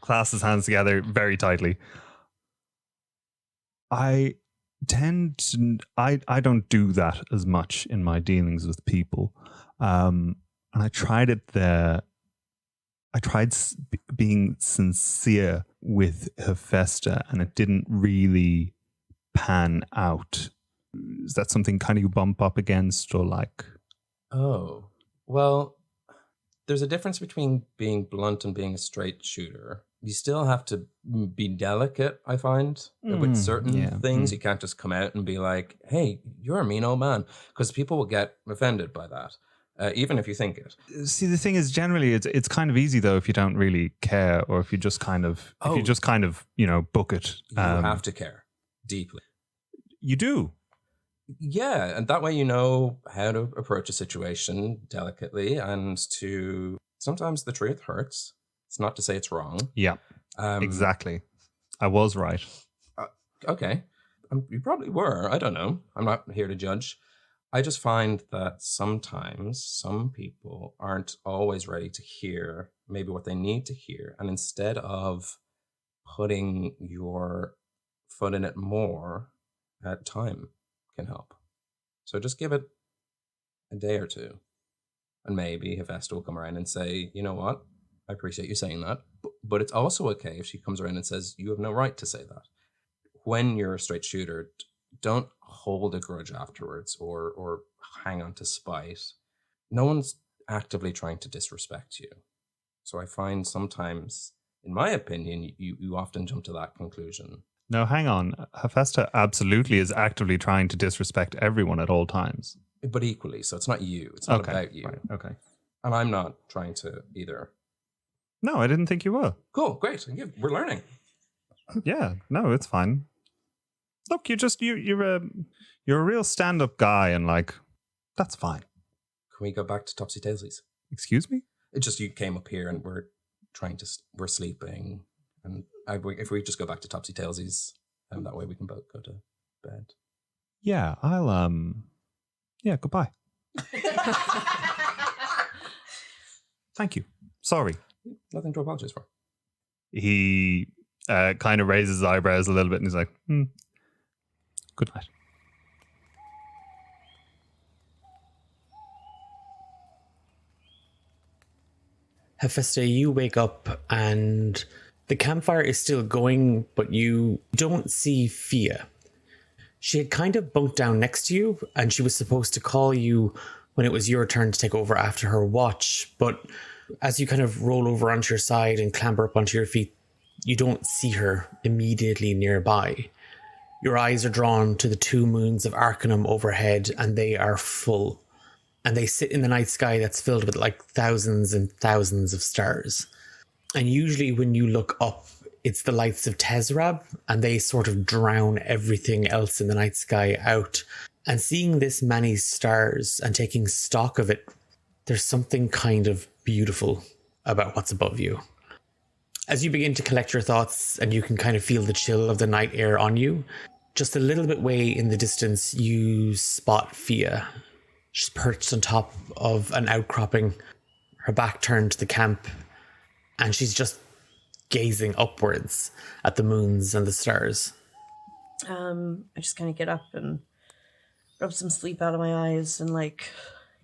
Clasp his hands together very tightly. I don't do that as much in my dealings with people. And I tried it there. I tried being sincere with Hephaesta, and it didn't really pan out. Is that something kind of you bump up against, or like? Oh, well, there's a difference between being blunt and being a straight shooter. You still have to be delicate, I find, with certain things. You can't just come out and be like, hey, you're a mean old man, because people will get offended by that. Even if you think it. See, the thing is, generally, it's kind of easy though if you don't really care, or if you just kind of book it. You have to care deeply. You do. Yeah, and that way you know how to approach a situation delicately, and to sometimes the truth hurts. It's not to say it's wrong. Yeah, exactly. I was right. Okay, you probably were. I don't know. I'm not here to judge. I just find that sometimes some people aren't always ready to hear maybe what they need to hear. And instead of putting your foot in it more, time can help. So just give it a day or two. And maybe Hephaesta will come around and say, you know what? I appreciate you saying that. But it's also okay if she comes around and says, you have no right to say that. When you're a straight shooter, don't hold a grudge afterwards or hang on to spite. No one's actively trying to disrespect you. So I find sometimes, in my opinion, you often jump to that conclusion. No, hang on. Hephaesta absolutely is actively trying to disrespect everyone at all times. But equally, so it's not you. It's not about you. Right, okay. And I'm not trying to either. No, I didn't think you were. Cool, great. We're learning. Yeah, no, it's fine. Look, you're a real stand-up guy, and like, that's fine. Can we go back to Topsy Tailsies? Excuse me? It's just you came up here and we're sleeping, and if we just go back to Topsy Tailsies, and that way we can both go to bed. Yeah, I'll yeah, goodbye. Thank you. Sorry. Nothing to apologize for. He kind of raises his eyebrows a little bit, and he's like, good night. Hephaesta, you wake up and the campfire is still going, but you don't see Fia. She had kind of bunked down next to you, and she was supposed to call you when it was your turn to take over after her watch. But as you kind of roll over onto your side and clamber up onto your feet, you don't see her immediately nearby. Your eyes are drawn to the 2 moons of Arcanum overhead, and they are full. and they sit in the night sky that's filled with like thousands and thousands of stars. And usually when you look up, it's the lights of Tezrab, and they sort of drown everything else in the night sky out. And seeing this many stars and taking stock of it, there's something kind of beautiful about what's above you. As you begin to collect your thoughts and you can kind of feel the chill of the night air on you, just a little bit way in the distance, you spot Fia. She's perched on top of an outcropping, her back turned to the camp, and she's just gazing upwards at the moons and the stars. I just kind of get up and rub some sleep out of my eyes and like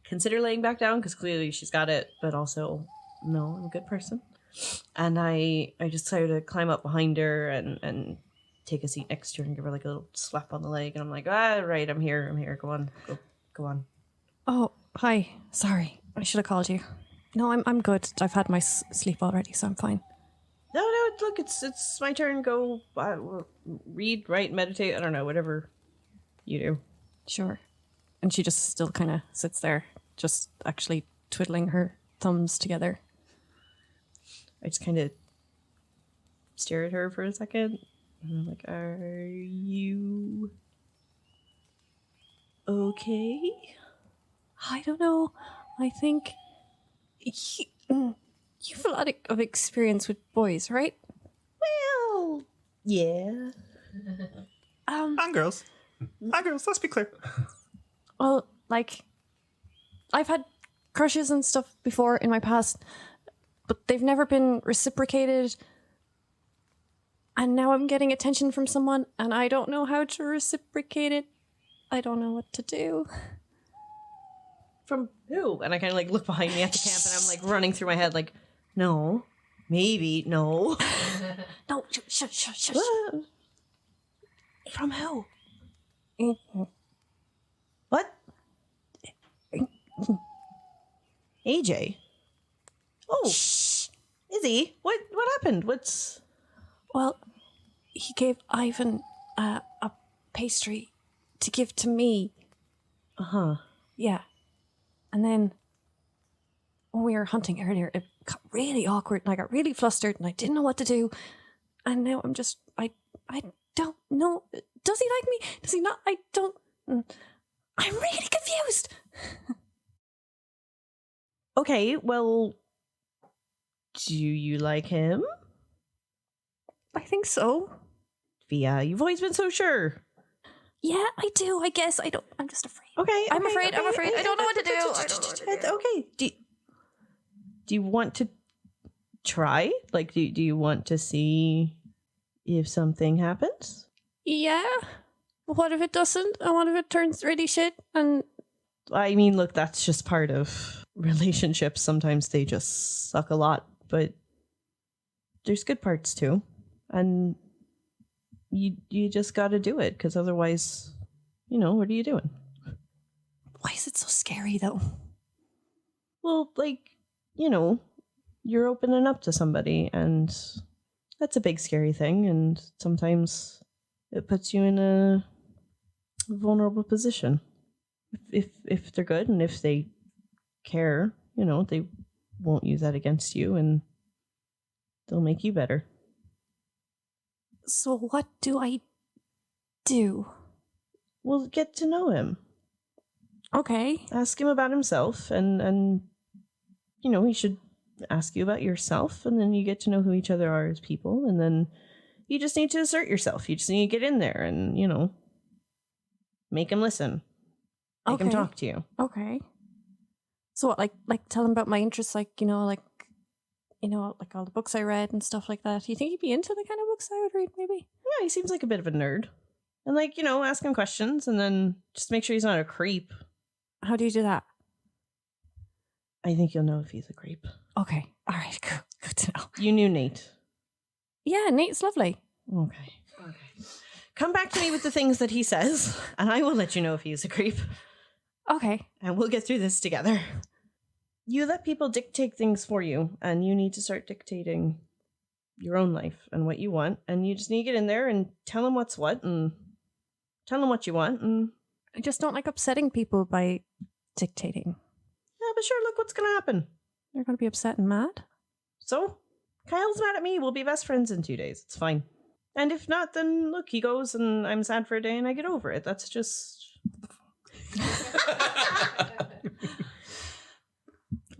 consider laying back down because clearly she's got it, but also no, I'm a good person. And I just decided to climb up behind her and take a seat next to her and give her like a little slap on the leg. And I'm like, right, I'm here. Go on. Go on. Oh, hi. Sorry. I should have called you. No, I'm good. I've had my sleep already, so I'm fine. No, look, it's my turn. Go read, write, meditate. I don't know, whatever you do. Sure. And she just still kind of sits there, just actually twiddling her thumbs together. I just kind of stare at her for a second. And I'm like, are you okay? I don't know. I think you've a lot of experience with boys, right? Well, yeah. And girls. And girls, let's be clear. Well, like, I've had crushes and stuff before in my past, but they've never been reciprocated. And now I'm getting attention from someone, and I don't know how to reciprocate it. I don't know what to do. From who? And I kind of like look behind me at the camp, and I'm like running through my head, like, no, maybe, no. No, shush. What? From who? What? AJ. Oh, Izzy, what happened? What's... Well, he gave Ivan a pastry to give to me. Uh-huh. Yeah. And then when we were hunting earlier, it got really awkward and I got really flustered and I didn't know what to do. And now I'm just, I don't know. Does he like me? Does he not? I don't. I'm really confused. Okay, well, do you like him? I think so. Fia, you've always been so sure. Yeah, I do. I guess I'm just afraid. Okay, I'm afraid. I don't know what to do. I don't know what to do. Okay. Do you want to try? Like, do you want to see if something happens? Yeah. What if it doesn't? And what if it turns really shit? And I mean, look, that's just part of relationships. Sometimes they just suck a lot, but there's good parts too. And you just got to do it, because otherwise, what are you doing? why is it so scary though? Well, like, you're opening up to somebody, and that's a big scary thing, and sometimes it puts you in a vulnerable position. If they're good and if they care, they won't use that against you, and they'll make you better. So what do I do? Well, get to know him. Okay. Ask him about himself, and he should ask you about yourself, and then you get to know who each other are as people, and then you just need to assert yourself. You just need to get in there and, make him listen. Make him talk to you. Okay. So what, like tell him about my interests, like all the books I read and stuff like that. Do you think he'd be into the kind of books I would read, maybe? Yeah, he seems like a bit of a nerd. And ask him questions, and then just make sure he's not a creep. How do you do that? I think you'll know if he's a creep. Okay. All right. Good to know. You knew Nate. Yeah, Nate's lovely. Okay. Come back to me with the things that he says, and I will let you know if he's a creep. Okay. And we'll get through this together. You let people dictate things for you, and you need to start dictating your own life and what you want, and you just need to get in there and tell them what's what, and tell them what you want. And I just don't like upsetting people by dictating. but sure, look what's going to happen. You're going to be upset and mad? So, Kyle's mad at me. We'll be best friends in 2 days. It's fine. And if not, then look, he goes and I'm sad for a day and I get over it. That's just...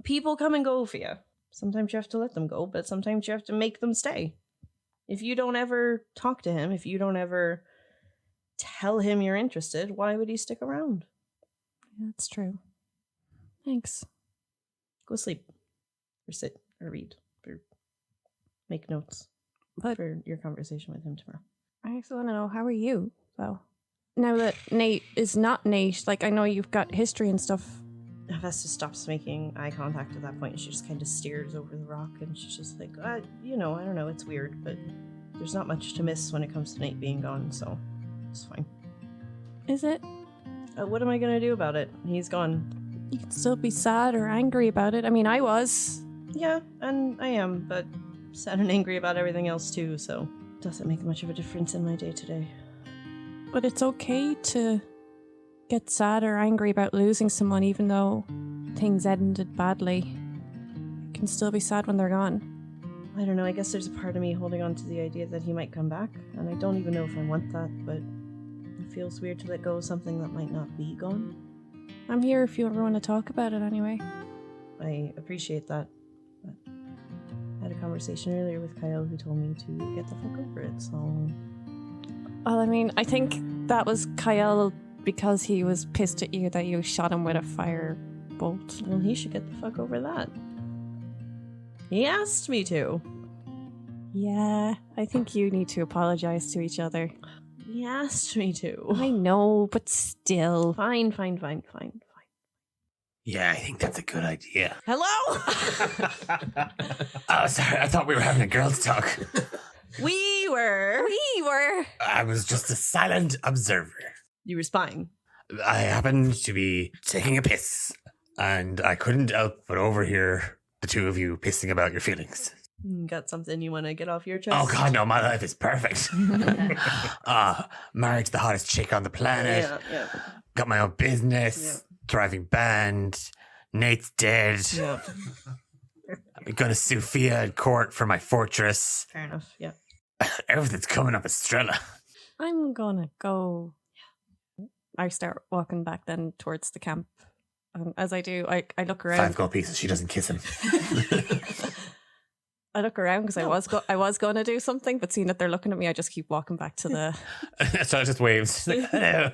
People come and go, Fia. Sometimes you have to let them go, but sometimes you have to make them stay. If you don't ever talk to him, if you don't ever tell him you're interested, why would he stick around? Yeah, that's true. Thanks. Go sleep. Or sit. Or read. Or make notes. But for your conversation with him tomorrow. I actually want to know, how are you, though? Now that Nate is not Nate, like, I know you've got history and stuff. Hephaesta stops making eye contact at that point. She just kind of stares over the rock and she's just like, I don't know, it's weird, but there's not much to miss when it comes to Nate being gone, so it's fine. Is it? What am I going to do about it? He's gone. You can still be sad or angry about it. I mean, I was. Yeah, and I am, but sad and angry about everything else too, so it doesn't make much of a difference in my day-to-day. But it's okay to get sad or angry about losing someone, even though things ended badly. You can still be sad when they're gone. I don't know, I guess there's a part of me holding on to the idea that he might come back, and I don't even know if I want that, but it feels weird to let go of something that might not be gone. I'm here if you ever want to talk about it anyway. I appreciate that, but I had a conversation earlier with Kyle who told me to get the fuck over it, so... Well, I mean, I think that was Kyle because he was pissed at you that you shot him with a fire bolt. Well, he should get the fuck over that. He asked me to. Yeah, I think you need to apologize to each other. He asked me to. I know, but still. Fine. Yeah, I think that's a good idea. Hello? Oh, sorry, I thought we were having a girls' talk. We were. I was just a silent observer. You were spying. I happened to be taking a piss, and I couldn't help but overhear the two of you pissing about your feelings. Got something you want to get off your chest? Oh God, no, my life is perfect. Married to the hottest chick on the planet. Yeah. Got my own business, thriving band. Nate's dead. Yeah. I'm gonna sue Fia in court for my fortress. Fair enough, yeah. Everything's coming up, Estrella. I'm gonna go. I start walking back then towards the camp. As I do, I look around. 5 gold pieces. She doesn't kiss him. I look around because I was going to do something, but seeing that they're looking at me, I just keep walking back to the. So I just waves. Like, hello.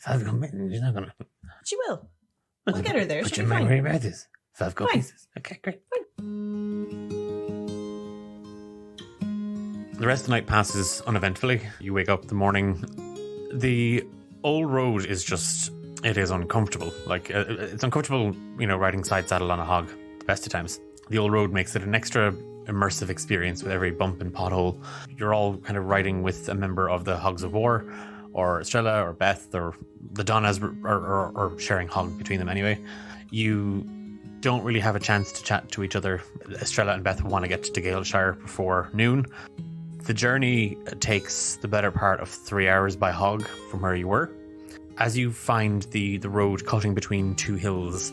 5 gold pieces. She's not gonna. She will. We'll get her there. But She'll you be might fine. worry about this. 5 gold Fine. pieces. Okay, great. The rest of the night passes uneventfully. You wake up the morning. The old road is just, it is uncomfortable. Like, it's uncomfortable, riding side saddle on a hog the best of times. The old road makes it an extra immersive experience with every bump and pothole. You're all kind of riding with a member of the Hogs of War, or Estrella, or Beth, or the Donnas, or sharing hog between them anyway. You don't really have a chance to chat to each other. Estrella and Beth want to get to Galeshire before noon. The journey takes the better part of 3 hours by hog from where you were. As you find the road cutting between 2 hills,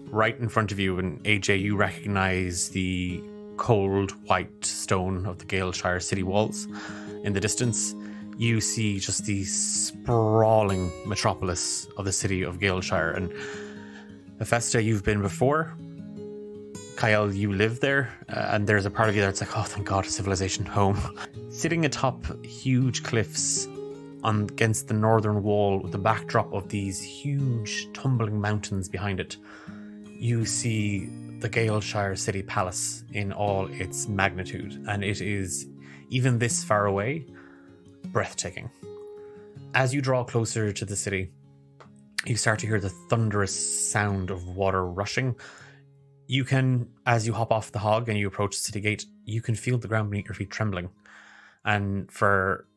right in front of you, and AJ, you recognize the cold white stone of the Galeshire city walls. In the distance, you see just the sprawling metropolis of the city of Galeshire. And Hephaesta, you've been before. Kyle, you live there, and there's a part of you that's like, oh, thank God, civilization, home. Sitting atop huge cliffs against the northern wall with the backdrop of these huge tumbling mountains behind it, you see the Galeshire City Palace in all its magnitude, and it is, even this far away, breathtaking. As you draw closer to the city, you start to hear the thunderous sound of water rushing. You can, as you hop off the hog and you approach the city gate, you can feel the ground beneath your feet trembling. And for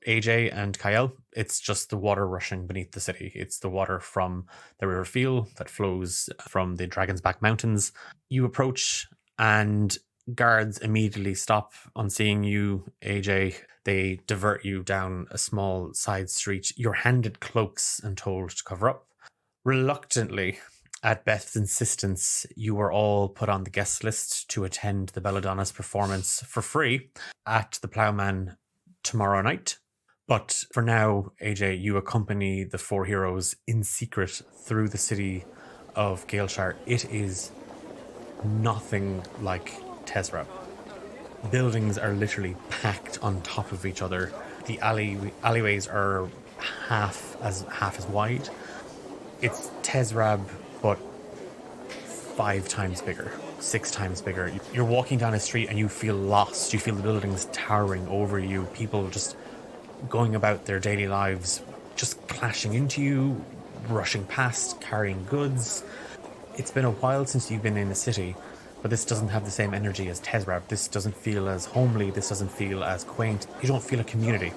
AJ and Kyle, it's just the water rushing beneath the city. It's the water from the River Feel that flows from the Dragon's Back Mountains. You approach and guards immediately stop on seeing you, AJ. They divert you down a small side street. You're handed cloaks and told to cover up. Reluctantly, At Beth's insistence, you were all put on the guest list to attend the Belladonna's performance for free at the Ploughman tomorrow night. But for now, AJ, you accompany the four heroes in secret through the city of Galeshire. It is nothing like Tezrab. Buildings are literally packed on top of each other. The alleyways are half as wide. It's Tezrab, but 5 times bigger, 6 times bigger. You're walking down a street and you feel lost. You feel the buildings towering over you. People just going about their daily lives, just clashing into you, rushing past, carrying goods. It's been a while since you've been in the city, but this doesn't have the same energy as Tezrab. This doesn't feel as homely. This doesn't feel as quaint. You don't feel a community.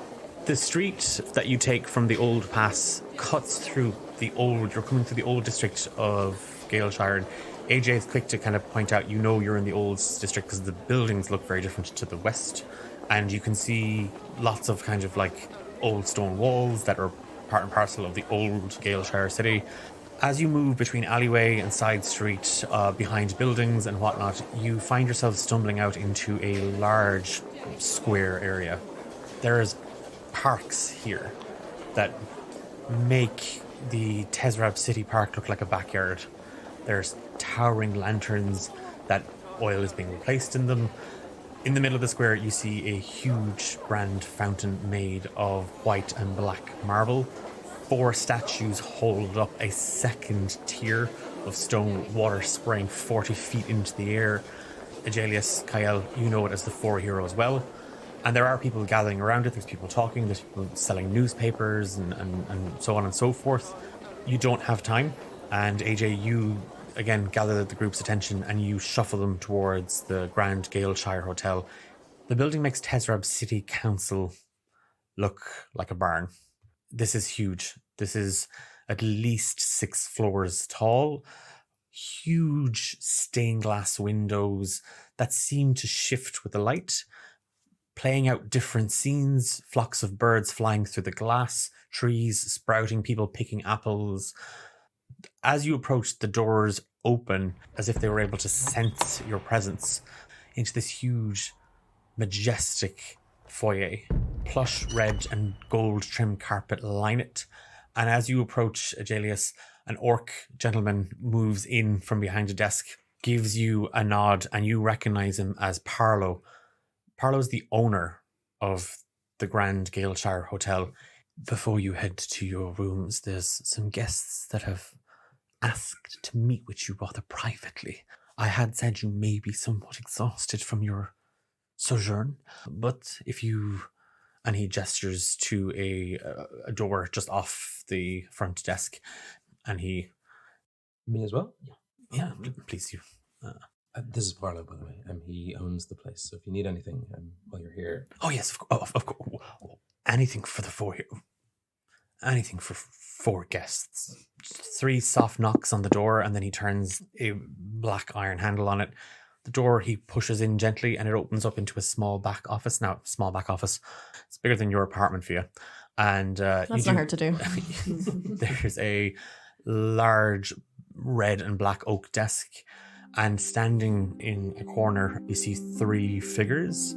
The street that you take from the old pass cuts through you're coming through the old district of Galeshire. And AJ is quick to kind of point out, you're in the old district because the buildings look very different to the west. And you can see lots of kind of like old stone walls that are part and parcel of the old Galeshire city. As you move between alleyway and side street, behind buildings and whatnot, you find yourself stumbling out into a large square area. There's parks here that make the Tezrab City Park look like a backyard. There's towering lanterns that oil is being replaced in them. In the middle of the square, you see a huge grand fountain made of white and black marble. 4 statues hold up a second tier of stone, water spraying 40 feet into the air. Agelius, Kyle, you know it as the four heroes well. And there are people gathering around it. There's people talking. There's people selling newspapers and so on and so forth. You don't have time. And AJ, you again gather the group's attention and you shuffle them towards the Grand Galeshire Hotel. The building makes Tezrab City Council look like a barn. This is huge. This is at least 6 floors tall. Huge stained glass windows that seem to shift with the light, playing out different scenes, flocks of birds flying through the glass, trees sprouting, people picking apples. As you approach, the doors open as if they were able to sense your presence into this huge, majestic foyer. Plush red and gold trimmed carpet line it. And as you approach, Agelius, an orc gentleman moves in from behind a desk, gives you a nod, and you recognize him as Parlo. Parlo's the owner of the Grand Galeshire Hotel. Before you head to your rooms, there's some guests that have asked to meet with you rather privately. I had said you may be somewhat exhausted from your sojourn, but if you... And he gestures to a door just off the front desk, and he... Me as well? Yeah, please, you. This is Parlo, by the way. He owns the place, so if you need anything while you're here... Oh, yes, of course. Anything for the 4 here. Anything for 4 guests. 3 soft knocks on the door, and then he turns a black iron handle on it. The door he pushes in gently, and it opens up into a small back office. Now, small back office. It's bigger than your apartment, Fia. And That's not hard to do. There's a large red and black oak desk, and standing in a corner, you see 3 figures.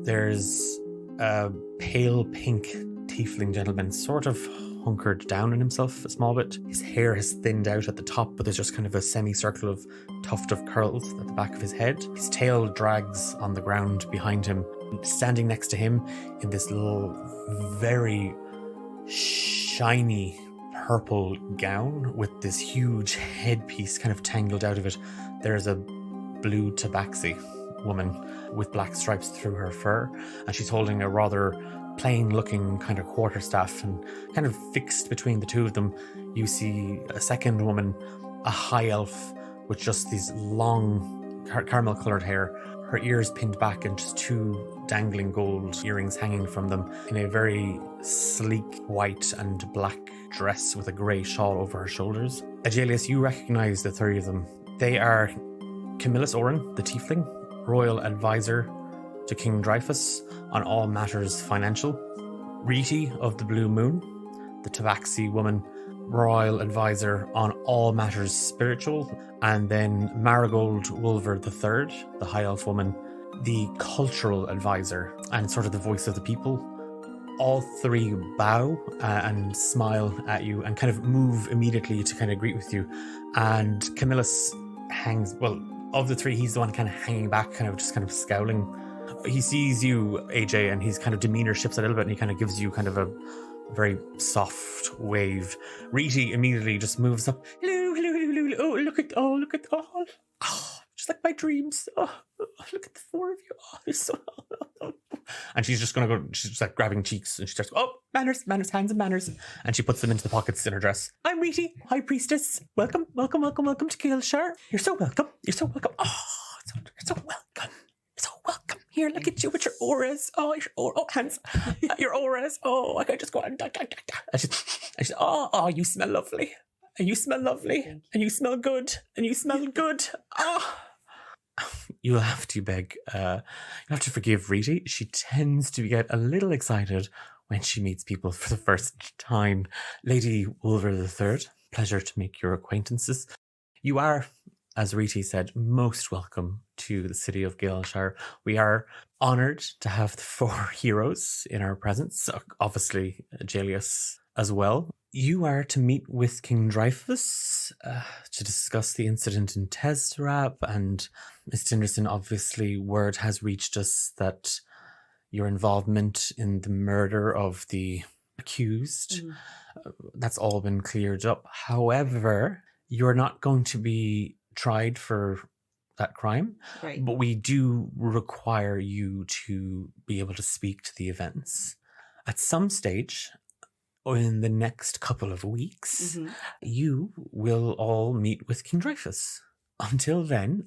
There's a pale pink tiefling gentleman, sort of hunkered down in himself a small bit. His hair has thinned out at the top, but there's just kind of a semicircle of tuft of curls at the back of his head. His tail drags on the ground behind him. Standing next to him in this little, very shiny purple gown with this huge headpiece kind of tangled out of it, there's a blue tabaxi woman with black stripes through her fur, and she's holding a rather plain looking kind of quarterstaff, and kind of fixed between the two of them you see a second woman, a high elf with just these long caramel coloured hair, her ears pinned back and just 2 dangling gold earrings hanging from them, in a very sleek white and black dress with a grey shawl over her shoulders. Agelius, you recognise the 3 of them. They are Camillus Oren, the tiefling, royal advisor to King Dreyfus on all matters financial; Riti of the Blue Moon, the tabaxi woman royal advisor on all matters spiritual, and then Marigold Wolver III, the High Elf woman, the cultural advisor and sort of the voice of the people. All three bow and smile at you and kind of move immediately to kind of greet with you. And Camillus hangs, well, of the three, he's the one kind of hanging back, kind of scowling. He sees you, AJ, and his kind of demeanor shifts a little bit, and he kind of gives you kind of a very soft wave. Riti immediately just moves up. Hello, hello, hello, hello. Oh, look at all. Oh, just like my dreams. Oh, look at the four of you. Oh, it's so... And she's just going to go, she's just like grabbing cheeks, and she starts, oh, manners, hands and manners. And she puts them into the pockets in her dress. I'm Riti, High Priestess. Welcome to Kilshire. You're so welcome. Oh, you're so welcome. So welcome. Here, look at you with your auras. Oh, hands. Your auras. Oh, I could just go on. And she's, oh, you smell lovely. And you smell lovely. And you smell good. Oh. You'll have to beg. You'll have to forgive Riti. She tends to get a little excited when she meets people for the first time. Lady Wolver III, pleasure to make your acquaintances. You are, as Riti said, most welcome to the city of Galeshire. We are honoured to have the four heroes in our presence. Obviously, Aegelius as well. You are to meet with King Dreyfus to discuss the incident in Tesrab, and Miss Tinderson, obviously, word has reached us that your involvement in the murder of the accused, that's all been cleared up. However, you're not going to be tried for that crime, Right. but we do require you to be able to speak to the events. At some stage, in the next couple of weeks, you will all meet with King Dreyfus. Until then,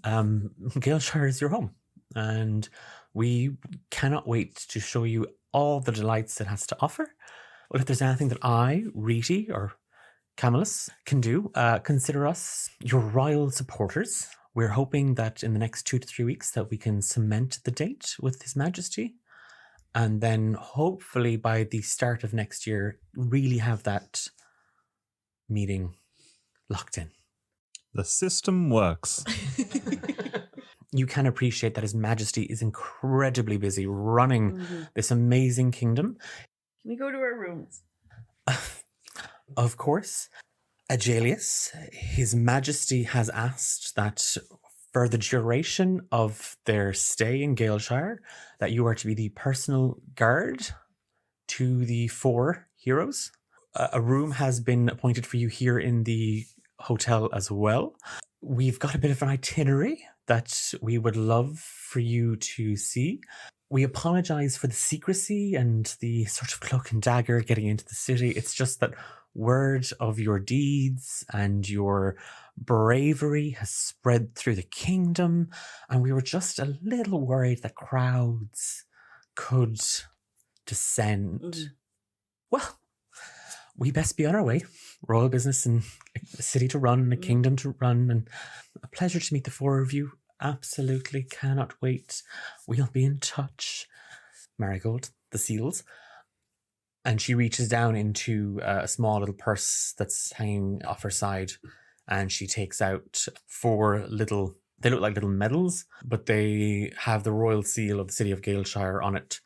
Galeshire is your home, and we cannot wait to show you all the delights it has to offer. Well, if there's anything that I, Riti, or Camillus can do, consider us your royal supporters. We're hoping that in the next 2 to 3 weeks that we can cement the date with His Majesty. And then hopefully by the start of next year, really have that meeting locked in. The system works. You can appreciate that His Majesty is incredibly busy running this amazing kingdom. Can we go to our rooms? Of course. Aegelius, His Majesty has asked that for the duration of their stay in Galeshire, that you are to be the personal guard to the four heroes. A room has been appointed for you here in the hotel as well. We've got a bit of an itinerary that we would love for you to see. We apologize for the secrecy and the sort of cloak and dagger getting into the city. It's just that word of your deeds and your bravery has spread through the kingdom, and we were just a little worried that crowds could descend. Well, we best be on our way. Royal business and a city to run, a kingdom to run, and a pleasure to meet the four of you. Absolutely cannot wait. We'll be in touch. Marigold, the seals. And she reaches down into a small little purse that's hanging off her side, and she takes out 4 little, they look like little medals, but they have the royal seal of the city of Galeshire on it.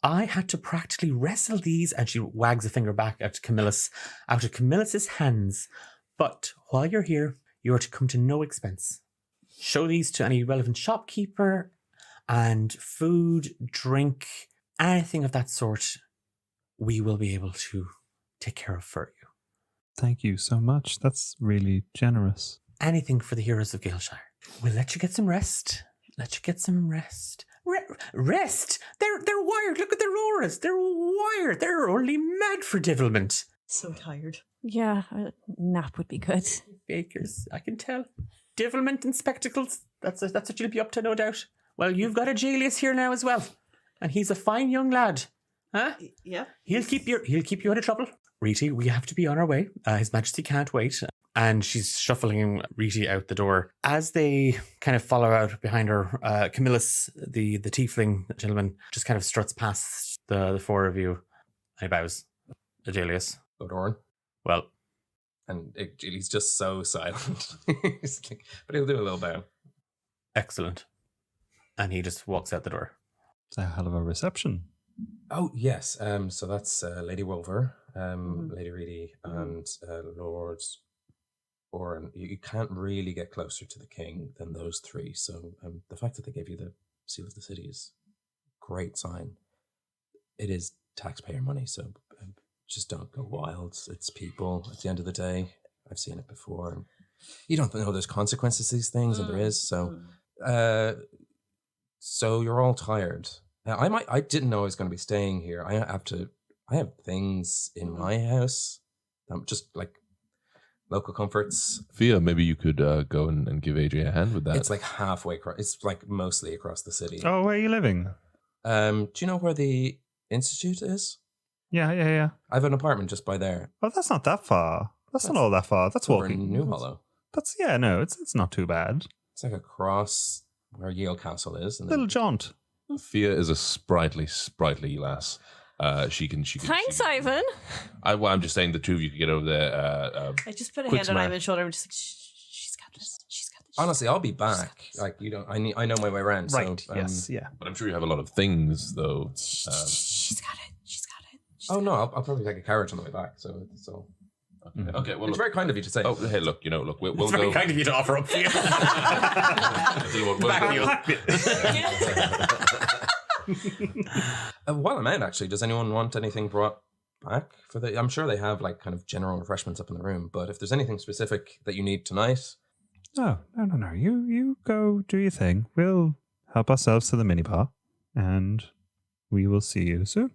I had to practically wrestle these, and she wags a finger back at Camillus, out of Camillus's hands. But while you're here, you are to come to no expense. Show these to any relevant shopkeeper, and food, drink, anything of that sort, we will be able to take care of for you. Thank you so much. That's really generous. Anything for the heroes of Galeshire. We'll let you get some rest. Rest? They're wired. Look at their auras. They're wired. They're only mad for devilment. So tired. Yeah, a nap would be good. Bakers, I can tell. Devilment and spectacles. That's what you'll be up to, no doubt. Well, you've got Aegelius here now as well, and he's a fine young lad. Huh? Yeah. He'll keep you out of trouble. Riti, we have to be on our way. His Majesty can't wait. And she's shuffling Riti out the door. As they kind of follow out behind her, Camillus, the tiefling gentleman, just kind of struts past the four of you. And he bows. Aegelius. Odorn. Well, And he's just so silent. But he'll do a little bow. Excellent. And he just walks out the door. It's a hell of a reception. Oh, yes. So that's Lady Wolver, Lady Reedy, and Lord Oren. You can't really get closer to the king than those three. So the fact that they gave you the seal of the city is a great sign. It is taxpayer money, so just don't go wild. It's people at the end of the day. I've seen it before. And you don't know there's consequences to these things, and there is. So, so you're all tired. I didn't know I was going to be staying here. I have things in my house. Just like local comforts. Fia, maybe you could go and give AJ a hand with that. It's like halfway across. It's like mostly across the city. Oh, where are you living? Do you know where the institute is? Yeah. I have an apartment just by there. Oh, that's not that far. That's not all that far. That's Over walking. in New Hollow. It's not too bad. It's like across where Yale Castle is. And Little jaunt. Fia is a sprightly lass. She can. Thanks, Ivan. I'm just saying the two of you could get over there. I just put a quick hand on smash. Ivan's shoulder and just like, she's got this. She's got this. Honestly, I'll be back. Like you don't. I know my way around. Right. So, Yes. Yeah. But I'm sure you have a lot of things, though. She's got it. She's got it. Oh no, I'll probably take a carriage on the way back. So it's all. Okay. Well, It's look, very kind of you to say. oh, hey, look. We'll It's very go. kind of you to offer up for you. I tell you what, While I'm out, actually, does anyone want anything brought back for the? I'm sure they have like kind of general refreshments up in the room. But if there's anything specific that you need tonight, No. You go do your thing. We'll help ourselves to the mini bar, and we will see you soon.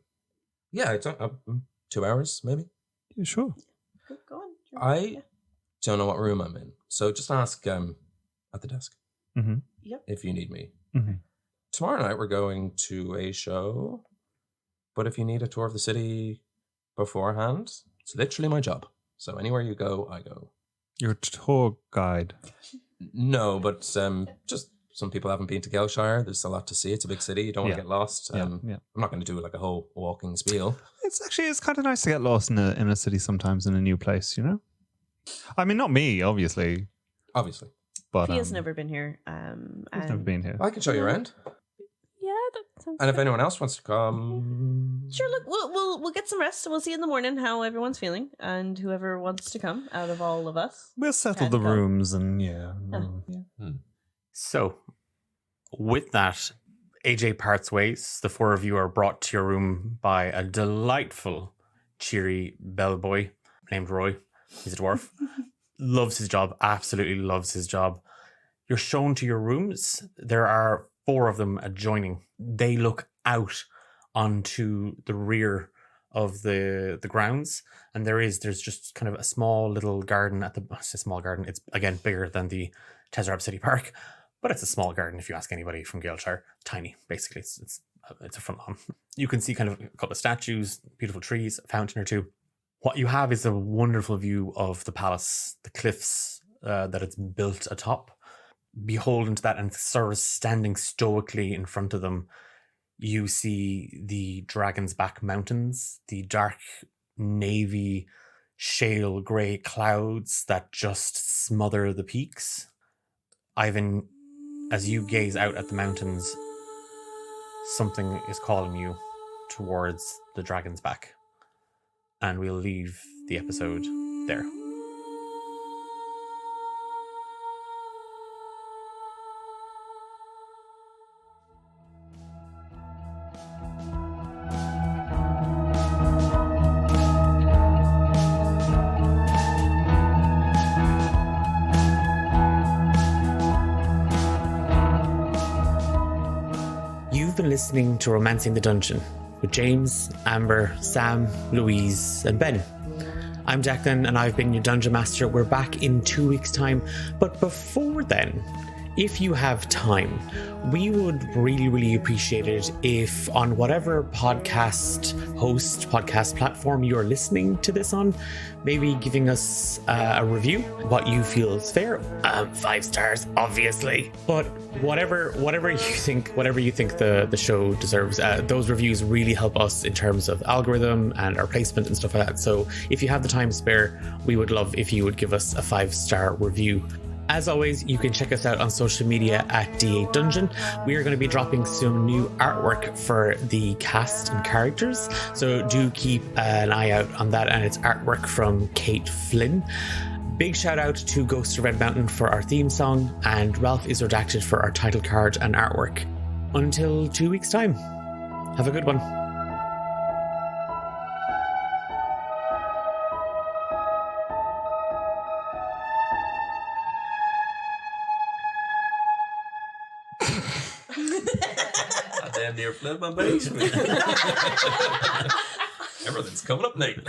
yeah, it's 2 hours maybe. Yeah, sure. Go on. I don't know what room I'm in, so just ask at the desk Mm-hmm. if you need me. Mm-hmm. Tomorrow night we're going to a show, but if you need a tour of the city beforehand, it's literally my job. So anywhere you go, I go. Your tour guide. No, but just some people haven't been to Gelshire. There's a lot to see. It's a big city. You don't want to Yeah. get lost. Yeah. I'm not going to do like a whole walking spiel. It's kind of nice to get lost in a city sometimes in a new place, you know? I mean, not me, obviously, Obviously. but Fia's never been here. I've never been here. I can show you around. Yeah, that sounds And if good. anyone else wants to come, Sure, look, we'll get some rest and we'll see in the morning how everyone's feeling and whoever wants to come out of all of us. We'll settle Can the go. rooms and So, with that, AJ parts ways. The four of you are brought to your room by a delightful, cheery bellboy named Roy. He's a dwarf. Loves his job, absolutely loves his job. You're shown to your rooms. There are 4 of them adjoining. They look out onto the rear of the grounds, and there's just kind of a small little garden at the. It's a small garden. It's again bigger than the Tezzerab City Park, but it's a small garden. If you ask anybody from Galeshire, tiny basically. It's a front lawn. You can see kind of a couple of statues, beautiful trees, a fountain or two. What you have is a wonderful view of the palace, the cliffs that it's built atop. Beholden to that, and sort of standing stoically in front of them, you see the Dragon's Back Mountains, the dark navy shale grey clouds that just smother the peaks. Ivan, as you gaze out at the mountains, something is calling you towards the Dragon's Back. And we'll leave the episode there. You've been listening to Romancing the Dungeon with James, Amber, Sam, Louise, and Ben. I'm Declan, and I've been your Dungeon Master. We're back in 2 weeks' time, but before then, if you have time, we would really, really appreciate it if on whatever podcast platform you're listening to this on, maybe giving us a review, what you feel is fair. 5 stars, obviously. But whatever you think the show deserves, those reviews really help us in terms of algorithm and our placement and stuff like that. So if you have the time spare, we would love if you would give us a 5-star review. As always, you can check us out on social media at D8 Dungeon. We are going to be dropping some new artwork for the cast and characters, so do keep an eye out on that, and it's artwork from Kate Flynn. Big shout out to Ghost of Red Mountain for our theme song, and Ralph is Redacted for our title card and artwork. Until 2 weeks' time, have a good one. I damn near fled my basement. Everything's coming up, Nate.